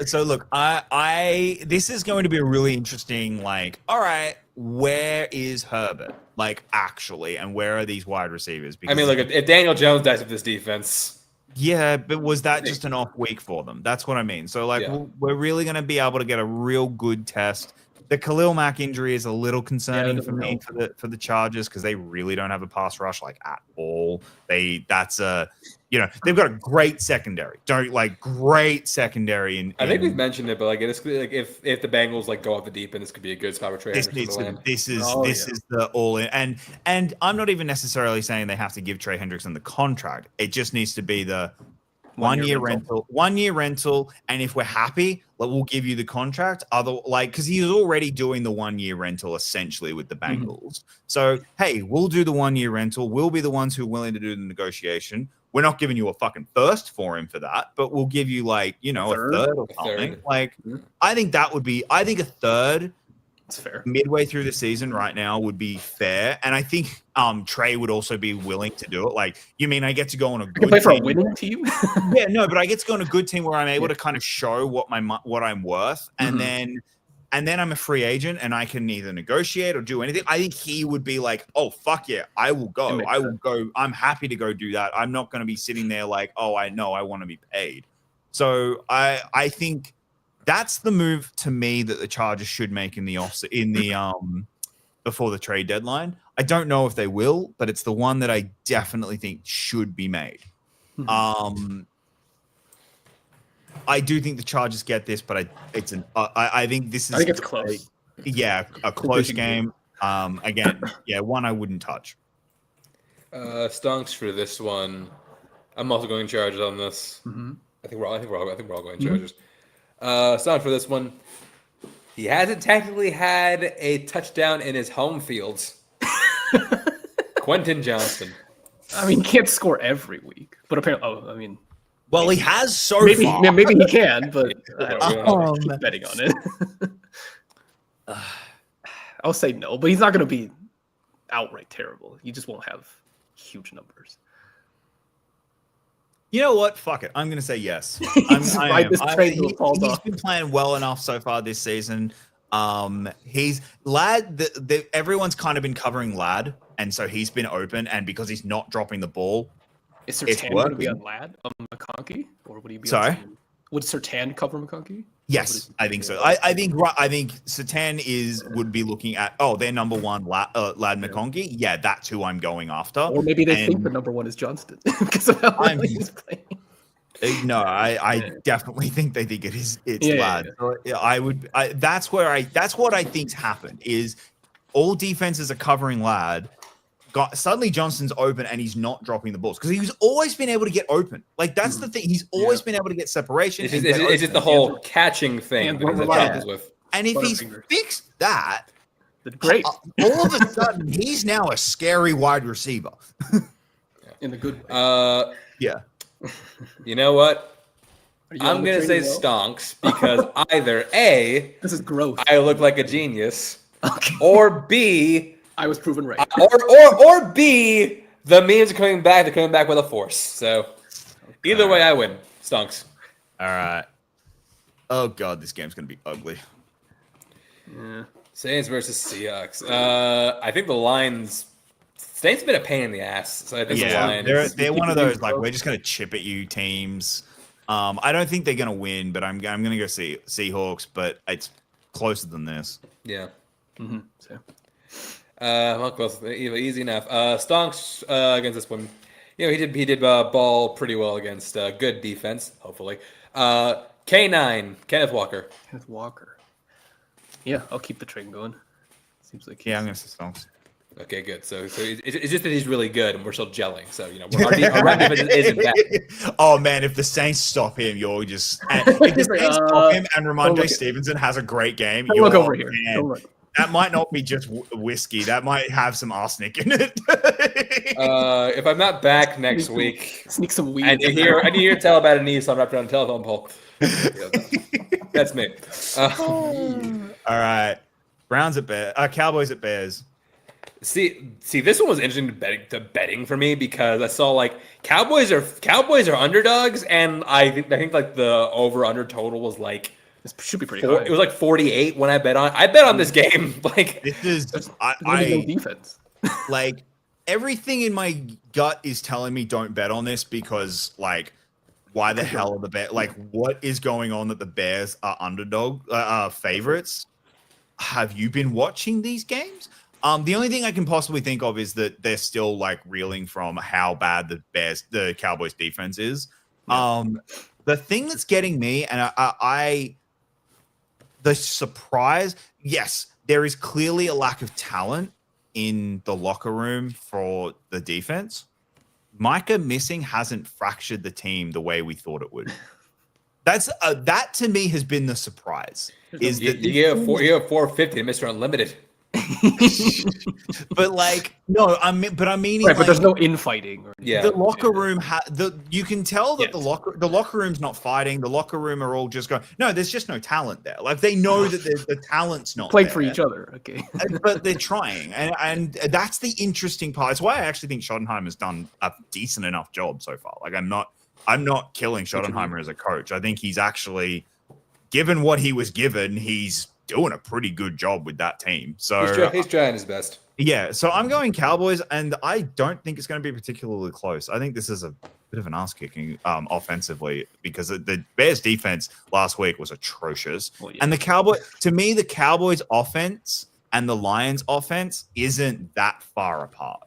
So look, I this is going to be a really interesting, like, all right, where is Herbert? Like, actually, and where are these wide receivers? Because, I mean, look, if Daniel Jones dies with this defense. Yeah, but was that just an off week for them? That's what I mean. So, like, we're really going to be able to get a real good test. The Khalil Mack injury is a little concerning for me for the Chargers because they really don't have a pass rush like at all. They've got a great secondary. Great secondary. I think we've mentioned it, but like it's like if the Bengals like go off the deep end, this could be a good spot for Trey. This is the all in, and I'm not even necessarily saying they have to give Trey Hendrickson the contract. It just needs to be the 1 year rental, 1 year rental, and if we're happy, we'll give you the contract. Because he's already doing the 1 year rental essentially with the Bengals. Mm-hmm. So hey, we'll do the 1 year rental. We'll be the ones who are willing to do the negotiation. We're not giving you a fucking first for him for that, but we'll give you a third or something. I think a third. That's fair. Midway through the season right now would be fair. And I think Trey would also be willing to do it. Like, you mean I get to go on a good play for a winning team? Yeah, no, but I get to go on a good team where I'm able to kind of show what I'm worth. And then I'm a free agent and I can either negotiate or do anything. I think he would be like, oh, fuck yeah, I will go. I will go. I'm happy to go do that. I'm not going to be sitting there like, oh, I know I want to be paid. So I think that's the move to me that the Chargers should make before the trade deadline. I don't know if they will, but it's the one that I definitely think should be made. I do think the Chargers get this, but I think this is. I think it's close. Yeah, a close game. Again, one I wouldn't touch. Stonks for this one. I'm also going Chargers on this. Mm-hmm. I think we're all going Chargers. Stonks for this one. He hasn't technically had a touchdown in his home fields. Quentin Johnston. I mean, he can't score every week, but apparently, well, he has so far. Maybe he can, but I keep betting on it. I'll say no, but he's not going to be outright terrible. He just won't have huge numbers. You know what? Fuck it. I'm going to say yes. He's been playing well enough so far this season. He's Ladd. Everyone's kind of been covering Ladd, and so he's been open. And because he's not dropping the ball, is Surtain going to be on Ladd on McConkey, or would he be? Sorry, would Surtain cover McConkey? Yes, I think so. I think Surtain would be looking at their number one Ladd McConkey. Yeah, that's who I'm going after. Or maybe they think the number one is Johnston because of how he's playing. No, I definitely think they think it's Yeah, Lad. That's what I think's happened is all defenses are covering Lad. Suddenly Johnson's open and he's not dropping the balls because he's always been able to get open. Like that's the thing. He's always been able to get separation. It's just the whole catching thing And that he's had we're problems with. And if he's Butterfingers. fixed that, Great. all of a sudden he's now a scary wide receiver. In the good way. Yeah. You know what? Are you I'm on the gonna say train as well? stonks because either A, This is gross. I look like a genius, Okay. or B, I was proven right. or B, the memes are coming back. They're coming back with a force. So either way, I win. Stonks. All right. Oh god, this game's gonna be ugly. Yeah. Saints versus Seahawks. I think the Lions. Saints been a pain in the ass. So I think the Yeah, Lions. they're one of those like we're just gonna chip at you teams. I don't think they're gonna win, but I'm gonna go see Seahawks, but it's closer than this. Yeah. Mm-hmm. So. Well, close. Easy enough. Stonks against this one. You know, he did ball pretty well against good defense. Hopefully. K9 Kenneth Walker. Kenneth Walker. Yeah, I'll keep the train going. Seems like Yeah, I'm gonna say Stonks. Okay, good. So it's just that he's really good, and we're still gelling. So you know, our run defense isn't bad. Oh man, if the Saints stop him, you're just if the Saints stop him and Ramondre look- Stevenson has a great game. Don't You're, look over here. man, Don't look. that might not be just whiskey. That might have some arsenic in it. If I'm not back next week, Sneak some weed. and you hear tell about a knee, so I'm wrapped around a telephone pole. That's me. All right, Browns at Bears. Cowboys at Bears. See, this one was interesting to betting for me because I saw like Cowboys are underdogs, and I think like the over under total was like This should be pretty high. it was like 48 when I bet on this game. Like This is There's no defense. like everything in my gut is telling me don't bet on this because like why the hell are the Bears like what is going on that the Bears are underdog favorites? Have you been watching these games? The only thing I can possibly think of is that they're still like reeling from how bad the Cowboys defense is. The thing that's getting me and the surprise, yes, there is clearly a lack of talent in the locker room for the defense. Micah missing hasn't fractured the team the way we thought it would. That to me has been the surprise. Is you that get a 450 to Mr. Unlimited. but like no, I mean Right, but like, there's no infighting. Yeah. the locker room you can tell that Yes. the locker room's not fighting. The locker room are all just going, no, there's just no talent there. Like they know that the talent's not Playing there. for each other. Okay. But they're trying, and that's the interesting part. It's why I actually think Schottenheimer has done a decent enough job so far. Like I'm not killing Schottenheimer as a coach. I think he's actually, given what he was given, he's doing a pretty good job with that team. So He's trying his best. yeah, so I'm going Cowboys, and I don't think it's going to be particularly close. I think this is a bit of an ass kicking offensively because the Bears defense last week was atrocious. Well, yeah. And the Cowboys offense and the Lions offense isn't that far apart.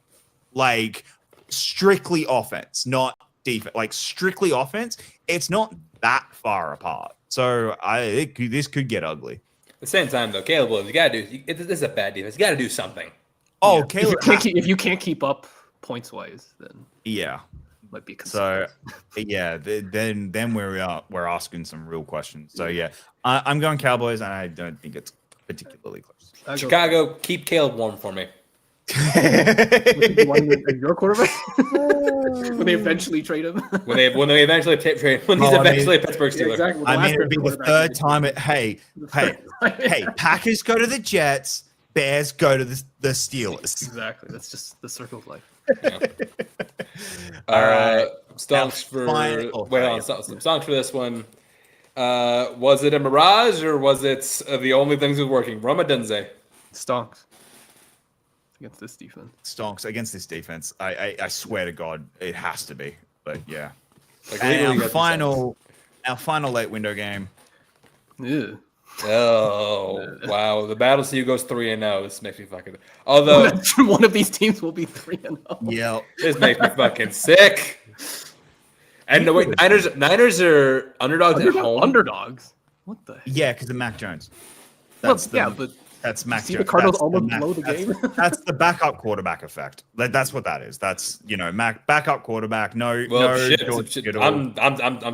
Like strictly offense, not defense. Like strictly offense, it's not that far apart. So this could get ugly. At the same time, though, Caleb Williams, this is a bad defense. You got to do something. Oh, Yeah. Caleb, If you can't keep up points wise, then yeah. it might be a So concern. yeah, then we're asking some real questions. So yeah, I'm going Cowboys, and I don't think it's particularly close. I'll go- Chicago, keep Caleb warm for me. the one with your quarterback when they eventually trade him. When they eventually trade when he's Oh, I mean- eventually a Pittsburgh Yeah, Steeler. exactly. I mean, it'd be the third time. Hey, Packers go to the Jets, Bears go to the Steelers. Exactly. That's just the circle of life. All right, stonks for final- wait on stonks for this one. Was it a mirage or was it the only things that was working? Roma Dunze. Stonks against this defense. Stonks against this defense. I swear to God, it has to be. But yeah, Like, and legally, you our got the final late window game. Ew. stonks. Oh wow, the Battle CU goes 3-0. This makes me fucking. Although One of these teams will be 3-0. Yeah, this makes me fucking sick. And no, wait, Niners are underdogs at home. Underdogs. What the heck? Yeah, because of Mac Jones. Well, yeah, but That's Mac see Jones. the Cardinals That's almost Mac- blow the game. That's the backup quarterback effect. That's what that is. That's Mac backup quarterback. No, Well, no. shit. George shit. Kittle. I'm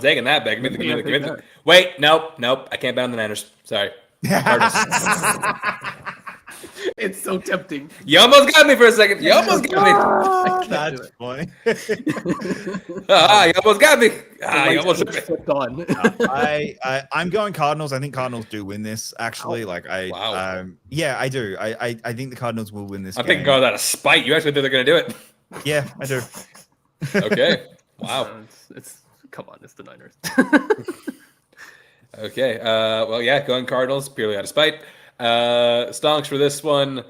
taking that back. Yeah, take that. Wait, nope. I can't bet on the Niners. Sorry. Cardinals. It's so tempting. You almost got me for a second. You almost got me. can't do That's funny. You almost got me. You almost Lights flipped on. I'm going Cardinals. I think Cardinals do win this. Actually, Wow. Yeah, I do. I think the Cardinals will win this. I'm game. thinking out of spite. You actually think they're going to do it? Yeah, I do. Okay. Wow. It's come on, it's the Niners. Okay. Well, yeah, going Cardinals purely out of spite. Stonks for this one.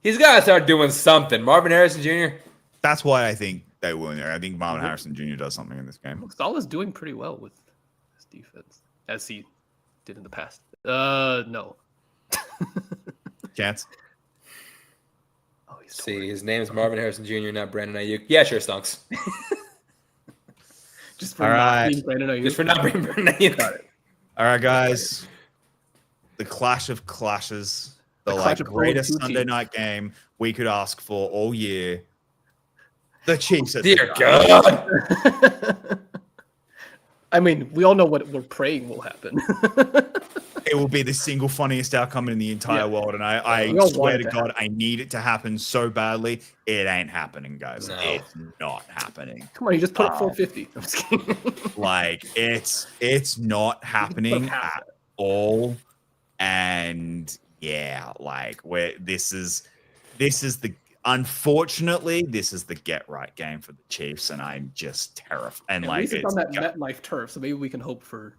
He's got to start doing something. Marvin Harrison Jr. That's why I think they will win there. I think Marvin Harrison Jr. does something in this game. Salah's doing pretty well with his defense, as he did in the past. No. Chance. Oh, he's See, his name is Marvin Harrison Jr., not Brandon Ayuk. Yeah, sure, Stonks. just for All not right. being Brandon Ayuk. Just for not being Brandon Ayuk. Got it. All right, guys. The clash of clashes. The clash of greatest two Sunday teams. night game we could ask for all year. The Chiefs at Dear the Giants. God. I mean, we all know what we're praying will happen. It will be the single funniest outcome in the entire Yeah. world. And I We all swear want to it to God, I need it to happen so badly. It ain't happening, guys. No. It's not happening. Come on, you just put up 450. I'm just kidding. Like it's not happening half at all. And yeah, like this is the unfortunately this is the get right game for the Chiefs, and I'm just terrified. And At like least it's on that it's- MetLife turf, so maybe we can hope for.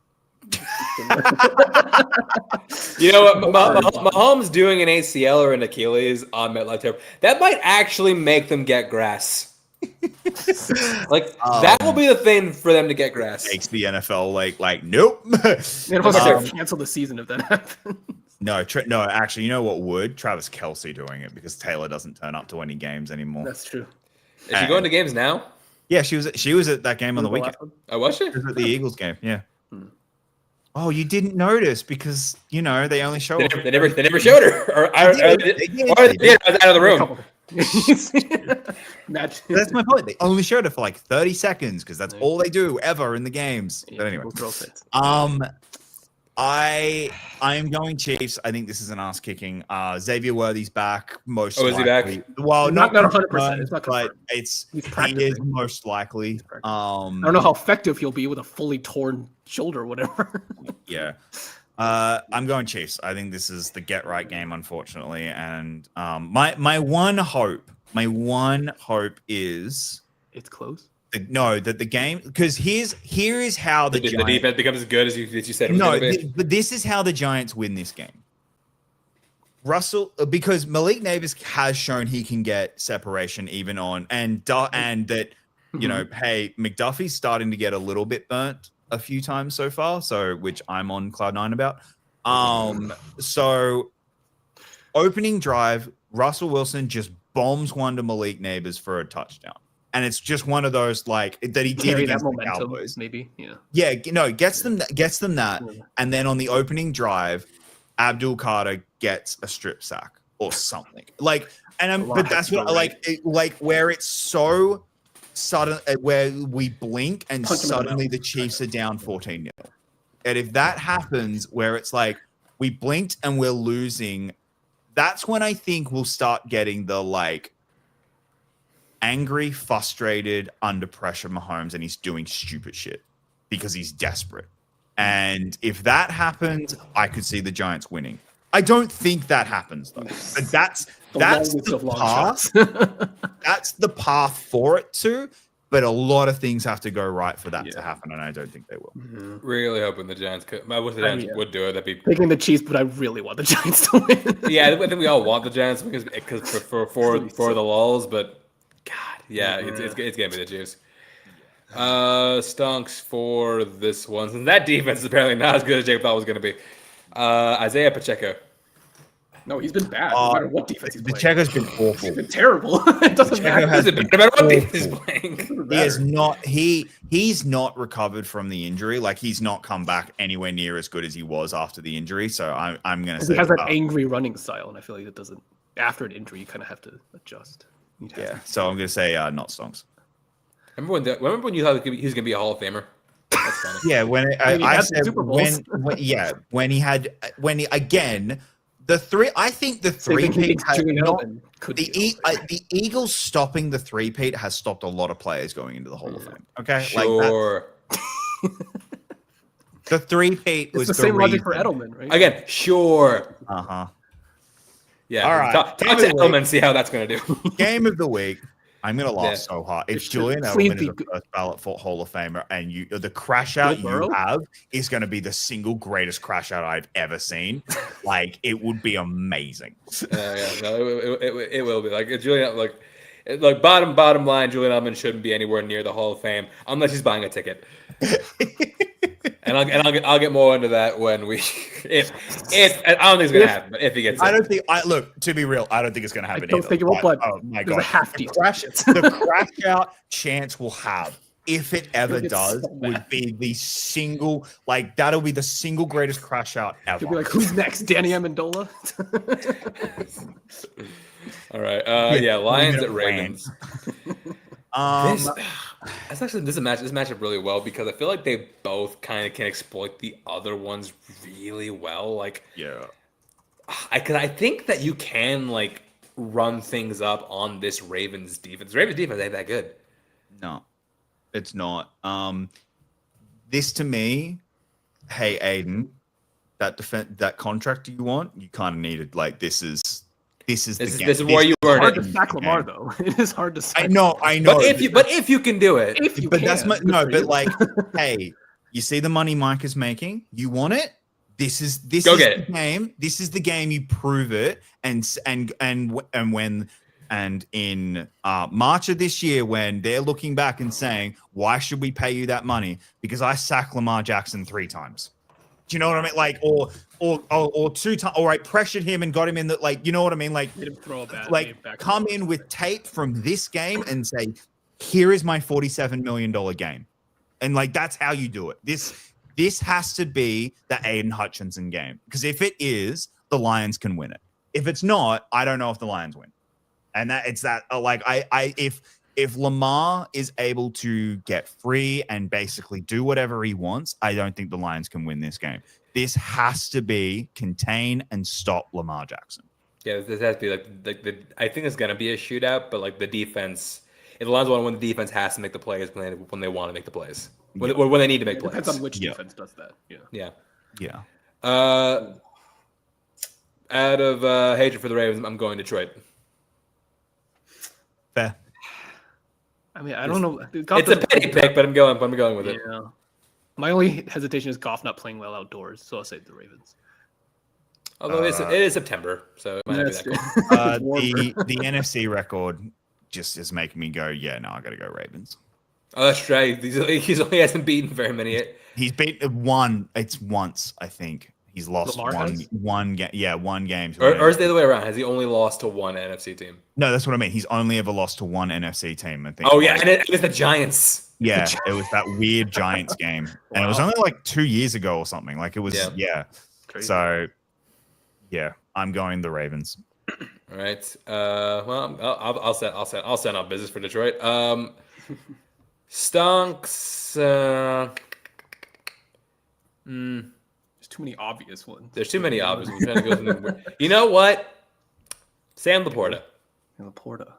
You know what? Mahomes doing an ACL or an Achilles on MetLife turf, that might actually make them get grass. Like that will be the thing for them to get grass. makes the NFL like nope. Cancel the season if that happens. No, no. Actually, you know what would Travis Kelce doing it because Taylor doesn't turn up to any games anymore. That's true. Is she going to games now? Yeah, she was at that game on the weekend. Oh, was she? She was at the Eagles game. Yeah. Oh, you didn't notice because they only show. They up. never showed her, or They they did. did. I was out of the room. Match. That's my point. They only showed it for like 30 seconds because that's all they do ever in the games. But anyway, I am going Chiefs. I think this is an ass kicking. Xavier Worthy's back. Most. Oh, is he back? likely. Well, Not not 100%. It's not but confirmed. it's He's he is practicing. most likely. practicing. I don't know how effective he'll be with a fully torn shoulder or whatever. Yeah. I'm going Chiefs. I think this is the get right game, unfortunately. And my one hope is It's close. that the game, because here is how the The Giants, defense becomes as good as you said it was no, going to be. but this is how the Giants win this game. Because Malik Neighbors has shown he can get separation even on and that hey, McDuffie's starting to get a little bit burnt a few times so far, so which I'm on cloud nine about. So opening drive, Russell Wilson just bombs one to Malik Neighbors for a touchdown. And it's just one of those like that he did Carry against that the momentum, Cowboys. maybe. Yeah. Yeah, gets them that, and then on the opening drive, Abdul Carter gets a strip sack or something. Like, but that's what I like where it's so sudden, where we blink and Punch him in the suddenly mouth. the Chiefs are down 14-0. And if that happens, where it's like we blinked and we're losing, that's when I think we'll start getting the like angry, frustrated, under pressure Mahomes, and he's doing stupid shit because he's desperate. And if that happens, I could see the Giants winning. I don't think that happens though. But that's the path. That's the path for it to. But a lot of things have to go right for that to happen, and I don't think they will. Really hoping the Giants could. I wish the Giants would do it. That'd be. Picking the Chiefs, but I really want the Giants to win. Yeah, I think we all want the Giants because for the lulls, but God, yeah, it's gonna be the Chiefs. Stonks for this one. Since that defense is apparently not as good as Jake thought was gonna be. Isaiah Pacheco. No, he's been bad. Uh, No matter what defense he's playing. Pacheco's been He's awful. been terrible. It doesn't Pacheco matter. has Doesn't been matter what defense he's awful. playing. Doesn't He is matter. not he's not recovered from the injury. Like he's not come back anywhere near as good as he was after the injury. So I'm gonna say He has that angry running style, and I feel like it doesn't. After an injury, you kind of have to adjust. You'd have yeah. to- So I'm gonna say not Stonks. Remember when you thought he was gonna be a Hall of Famer? That's funny. Yeah, when When he I had the said Super Bowls. when he again the three. I think the Same thing he three-peat thinks has Julian not Edelman could the be. the Eagles stopping the three-peat has stopped a lot of players going into the Hall of Fame. Okay, Sure. the three-peat It's was the same logic for reason. Edelman, right? Again, sure. Uh-huh. Yeah. All right. Talk to Anyway. Edelman, see how that's gonna do. Game of the week. I'm gonna laugh Yeah. so hard. It If should Julian please Edelman is be a good. first ballot for Hall of Famer, and the crash out Joe you Burrow? have is going to be the single greatest crash out I've ever seen, like it would be amazing. Yeah, no, it will be like Julian, like bottom line, Julian Edelman shouldn't be anywhere near the Hall of Fame unless he's buying a ticket. and I'll get more into that when we if I don't think it's gonna happen, but if he gets I it. don't think. I look to be real. I don't think it's going to happen. don't either, think it will, but oh my there's god, a half the decent crash, chance. the crash out chance we'll have. If it ever get does, so would mad. be the single, like that'll be the single greatest crash out ever. He'll be like, "Who's next? Danny Amendola?" All right, yeah, Lions at Ravens. This, that's actually this matchup really well because I feel like they both kind of can exploit the other ones really well. Like, yeah. I think that you can like run things up on this Ravens defense. Ravens defense ain't that good. No, it's not. This to me, hey Aiden, that contract you want, you kind of needed. Like this is the game. This is where you earn Hard it. to sack Lamar, though. It is hard to sack. I know. But if you can do it, If you But can, that's my good no. for But you. like, hey, you see the money Mike is making. You want it. This is Go get the it. game. This is the game. You prove it, and in March of this year, when they're looking back and saying, "Why should we pay you that money?" Because I sacked Lamar Jackson 3 times. Do you know what I mean? Like, or 2 times, or I pressured him and got him in the like. You know what I mean? Like, Made him throw a bad game like back come in with tape from this game and say, "Here is my $47 million game," and like that's how you do it. This has to be the Aiden Hutchinson game because if it is, the Lions can win it. If it's not, I don't know if the Lions win. And that it's that like if Lamar is able to get free and basically do whatever he wants, I don't think the Lions can win this game. This has to be contain and stop Lamar Jackson. yeah, this has to be like the. I think it's gonna be a shootout, but like the defense, if the Lions want to win, the defense has to make the plays when they want to make the plays, when they need to make It plays. depends on which Yeah. defense does that. Yeah. Yeah. Yeah. Out of hatred for the Ravens, I'm going Detroit. Fair. I mean, I don't know. It's a petty pick, but I'm going with it. Yeah. My only hesitation is Goff not playing well outdoors, so I'll say the Ravens. Although it is September, so it might not be That's that true. cool. It's warm. The NFC record just is making me go, yeah, no, I got to go Ravens. Oh, that's right. He's only hasn't beaten very many yet. He's beaten one. It's once, I think. He's lost Lamar has? one game. Yeah, one game. to Or an is it the other way around? Has he only lost to one NFC team? No, that's what I mean. He's only ever lost to one NFC team. I think. Oh yeah, and it's the Giants. Yeah, it was that weird Giants game, and it was Wow. only like 2 years ago or something. Like it was, yeah. Crazy. So, yeah, I'm going the Ravens. All right. Well, I'll send out business for Detroit. Stonks. There's too many obvious ones. There's too many options. I'm trying to go something weird. You know what? Sam Laporta. Laporta.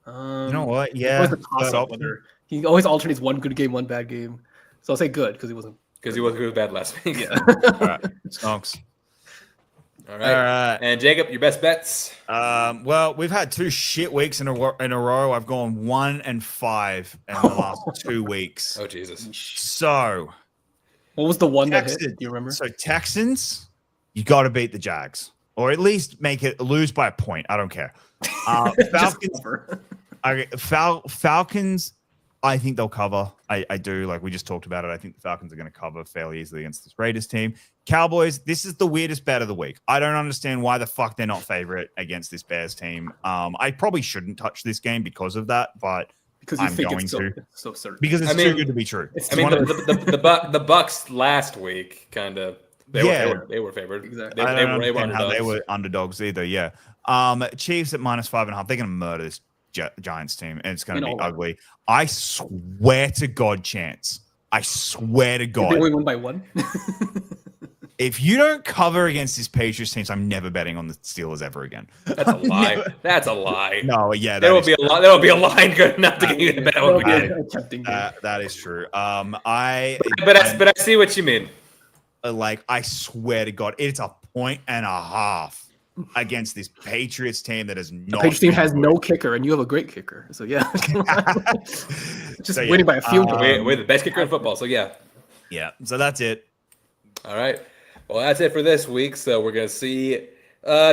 You know what? Yeah, Always a third toss-up option. whether he always alternates one good game, one bad game. So I'll say good because he wasn't. Because he was bad last week. Yeah. All right, Stonks. All right. All right. And Jacob, your best bets? Well, we've had 2 shit weeks in a row. I've gone 1 and 5 in the last 2 weeks. Oh Jesus. So, What was the one that hit? Texans. Do you remember? So Texans, you got to beat the Jags, or at least make it lose by a point. I don't care. Just Falcons. cover. Falcons I think they'll cover. I do. Like we just talked about it. I think the Falcons are going to cover fairly easily against this Raiders team. Cowboys, this is the weirdest bet of the week. I don't understand why the fuck they're not favorite against this Bears team. I probably shouldn't touch this game because of that, but Because you I'm think going it's to. so certain. Because it's too good to be true. It's I mean, one of the Bucks last week kind of they were favored. Exactly. I don't understand how they underdogs. were underdogs either. Yeah. Chiefs at -5.5. They're going to murder this Giants team, and it's going to be ugly. I swear to God, Chance. I swear to God. They only won by 1. If you don't cover against this Patriots team, I'm never betting on the Steelers ever again. That's a lie. That's a lie. No, yeah, There will be a line good enough to get you to bet on the game. that is true. But I see what you mean. I swear to God, it's a 1.5 against this Patriots team that is not. The Patriots team has no kicker, and you have a great kicker. So yeah, just winning by a field goal. We're the best kicker in football. So yeah. Yeah. So that's it. All right. Well, that's it for this week. So we're gonna see.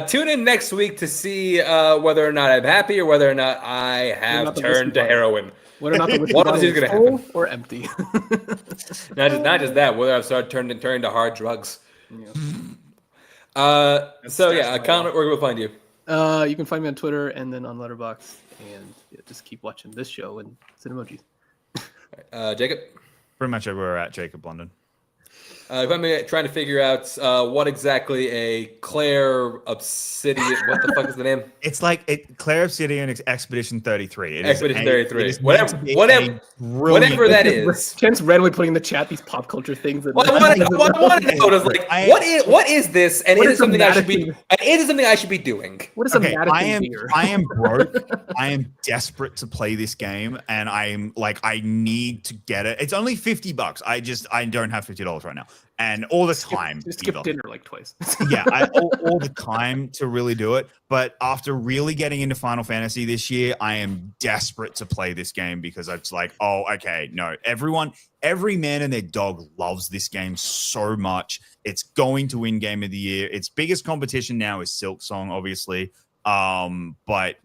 Tune in next week to see whether or not I'm happy or whether or not I have turned to heroin. Whether or not the What else is going to full happen? or empty. Not just that. Whether I've started turning to hard drugs. Yeah. Comment. Where can we find you? You can find me on Twitter and then on Letterboxd, and just keep watching this show and send emojis. Jacob. Pretty much everywhere at Jacob London. If I'm trying to figure out what exactly a Claire Obsidian, what the fuck is the name? It's like Claire Obsidian Expedition 33. Expedition 33. It is meant to be Whatever that is. Chance randomly putting in the chat these pop culture things. Well, I want to know is like, what is this? And is it something I should be? And is it something I should be doing? What is a I am broke. I am desperate to play this game, and I'm like, I need to get it. It's only $50. I don't have $50 right now. And all the time. Just skip dinner like twice. Yeah, all the time to really do it. But after really getting into Final Fantasy this year, I am desperate to play this game because it's like, oh, okay, no. Every man and their dog loves this game so much. It's going to win Game of the Year. Its biggest competition now is Silksong, obviously. But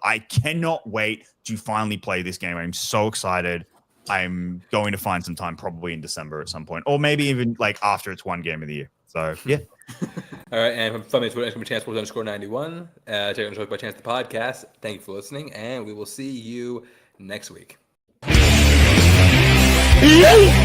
I cannot wait to finally play this game. I'm so excited. I'm going to find some time probably in December at some point, or maybe even like after it's won Game of the Year. So yeah. All right, and from me, Twitter, @ChanceSports_91. Check out the show by Chance the Podcast. Thank you for listening, and we will see you next week. Yeah.